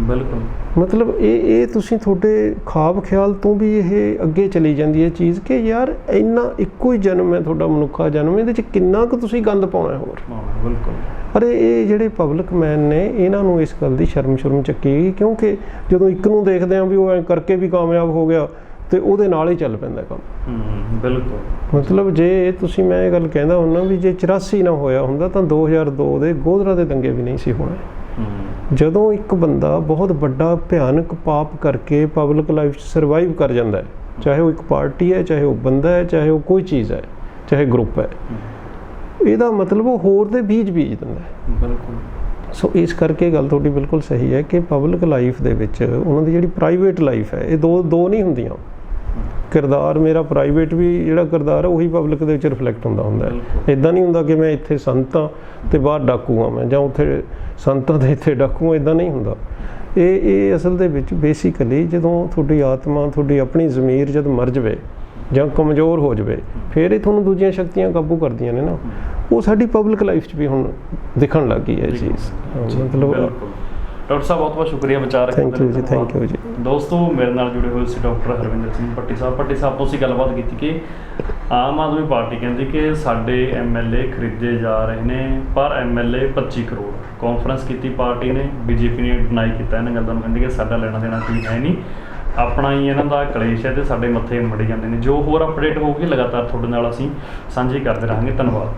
ਬਿਲਕੁਲ। ਮਤਲਬ ਇਹ ਤੁਸੀਂ ਤੁਹਾਡੇ ਖਾਬ ਖਿਆਲ ਤੋਂ ਵੀ ਇਹ ਅੱਗੇ ਚਲੀ ਜਾਂਦੀ ਹੈ ਚੀਜ਼ ਕਿ ਯਾਰ ਇੰਨਾ ਇੱਕੋ ਹੀ ਜਨਮ ਹੈ ਤੁਹਾਡਾ, ਮਨੁੱਖਾ ਜਨਮ, ਇਹਦੇ 'ਚ ਕਿੰਨਾ ਕੁ ਤੁਸੀਂ ਗੰਦ ਪਾਉਣਾ ਹੋਰ। ਬਿਲਕੁਲ। ਅਰੇ ਇਹ ਜਿਹੜੇ ਪਬਲਿਕ ਮੈਨ ਨੇ, ਇਹਨਾਂ ਨੂੰ ਇਸ ਗੱਲ ਦੀ ਸ਼ਰਮ ਚੱਕੀ, ਕਿਉਂਕਿ ਜਦੋਂ ਇੱਕ ਨੂੰ ਦੇਖਦੇ ਹਾਂ ਵੀ ਉਹ ਐਂ ਕਰਕੇ ਵੀ ਕਾਮਯਾਬ ਹੋ ਗਿਆ ਤੇ ਉਹਦੇ ਨਾਲ ਹੀ ਚੱਲ ਪੈਂਦਾ ਕੰਮ। ਬਿਲਕੁਲ। ਮਤਲਬ ਜੇ ਤੁਸੀਂ, ਮੈਂ ਇਹ ਗੱਲ ਕਹਿੰਦਾ ਹੁੰਦਾ ਵੀ ਜੇ 84 ਨਾ ਹੋਇਆ ਹੁੰਦਾ ਤਾਂ 2002 ਦੇ ਗੋਧਰਾ ਦੇ ਦੰਗੇ ਵੀ ਨਹੀਂ ਸੀ ਹੋਣੇ। ਜਦੋਂ ਇੱਕ ਬੰਦਾ ਬਹੁਤ ਵੱਡਾ ਭਿਆਨਕ ਪਾਪ ਕਰਕੇ ਪਬਲਿਕ ਲਾਈਫ 'ਚ ਸਰਵਾਈਵ ਕਰ ਜਾਂਦਾ ਹੈ, ਚਾਹੇ ਉਹ ਇੱਕ ਪਾਰਟੀ ਹੈ, ਚਾਹੇ ਉਹ ਬੰਦਾ ਹੈ, ਚਾਹੇ ਉਹ ਕੋਈ ਚੀਜ਼ ਹੈ, ਚਾਹੇ ਗਰੁੱਪ ਹੈ, ਇਹਦਾ ਮਤਲਬ ਉਹ ਹੋਰ ਦੇ ਬੀਜ ਦਿੰਦਾ ਹੈ। ਬਿਲਕੁਲ। ਸੋ ਇਸ ਕਰਕੇ ਗੱਲ ਤੁਹਾਡੀ ਬਿਲਕੁਲ ਸਹੀ ਹੈ ਕਿ ਪਬਲਿਕ ਲਾਈਫ ਦੇ ਵਿੱਚ ਉਹਨਾਂ ਦੀ ਜਿਹੜੀ ਪ੍ਰਾਈਵੇਟ ਲਾਈਫ ਹੈ, ਇਹ ਦੋ ਨਹੀਂ ਹੁੰਦੀਆਂ। ਕਿਰਦਾਰ ਮੇਰਾ ਪ੍ਰਾਈਵੇਟ ਵੀ ਜਿਹੜਾ ਕਿਰਦਾਰ ਹੈ ਉਹੀ ਪਬਲਿਕ ਦੇ ਵਿੱਚ ਰਿਫਲੈਕਟ ਹੁੰਦਾ। ਇੱਦਾਂ ਨਹੀਂ ਹੁੰਦਾ ਕਿ ਮੈਂ ਇੱਥੇ ਸੰਤ ਹਾਂ ਤੇ ਬਾਹਰ ਡਾਕੂ ਹਾਂ ਮੈਂ, ਜਾਂ ਉੱਥੇ ਸੰਤਾਂ ਦੇ ਇੱਥੇ ਡਾਕੂ, ਇੱਦਾਂ ਨਹੀਂ ਹੁੰਦਾ। ਇਹ ਅਸਲ ਦੇ ਵਿੱਚ ਬੇਸਿਕਲੀ ਜਦੋਂ ਤੁਹਾਡੀ ਆਤਮਾ, ਤੁਹਾਡੀ ਆਪਣੀ ਜ਼ਮੀਰ ਜਦ ਮਰ ਜਾਵੇ ਜਾਂ ਕਮਜ਼ੋਰ ਹੋ ਜਾਵੇ, ਫਿਰ ਇਹ ਤੁਹਾਨੂੰ ਦੂਜੀਆਂ ਸ਼ਕਤੀਆਂ ਕਾਬੂ ਕਰਦੀਆਂ ਨੇ ਨਾ। ਉਹ ਸਾਡੀ ਪਬਲਿਕ ਲਾਈਫ 'ਚ ਵੀ ਹੁਣ ਦਿਖਣ ਲੱਗ ਗਈ ਹੈ ਇਹ ਚੀਜ਼। ਮਤਲਬ ਡਾਕਟਰ ਸਾਹਿਬ ਬਹੁਤ ਬਹੁਤ ਸ਼ੁਕਰੀਆ ਵਿਚਾਰ ਥੈਂਕ ਯੂ ਜੀ। ਦੋਸਤੋ, ਮੇਰੇ ਨਾਲ ਜੁੜੇ ਹੋਏ ਸੀ ਡਾਕਟਰ ਹਰਵਿੰਦਰ ਸਿੰਘ ਭੱਟੀ ਸਾਹਿਬ ਤੋਂ ਅਸੀਂ ਗੱਲਬਾਤ ਕੀਤੀ ਕਿ ਆਮ ਆਦਮੀ ਪਾਰਟੀ ਕਹਿੰਦੀ ਕਿ ਸਾਡੇ MLA ਖਰੀਦੇ ਜਾ ਰਹੇ ਨੇ, ਪਰ MLA 25 ਕਰੋੜ। ਕਾਨਫਰੰਸ ਕੀਤੀ ਪਾਰਟੀ ਨੇ, BJP ਨੇ ਡਿਨਾਈ ਕੀਤਾ ਇਹਨਾਂ ਗੱਲਾਂ ਨੂੰ, ਕਹਿੰਦੀ ਕਿ ਸਾਡਾ ਲੈਣਾ ਦੇਣਾ ਕੋਈ ਹੈ ਨਹੀਂ, ਆਪਣਾ ਹੀ ਇਹਨਾਂ ਦਾ ਕਲੇਸ਼ ਹੈ ਤੇ ਸਾਡੇ ਮੱਥੇ ਮੜੀ ਜਾਂਦੇ ਨੇ। ਜੋ ਹੋਰ ਅਪਡੇਟ ਹੋਊਗੀ ਲਗਾਤਾਰ ਤੁਹਾਡੇ ਨਾਲ ਅਸੀਂ ਸਾਂਝੀ ਕਰਦੇ ਰਹਾਂਗੇ। ਧੰਨਵਾਦ।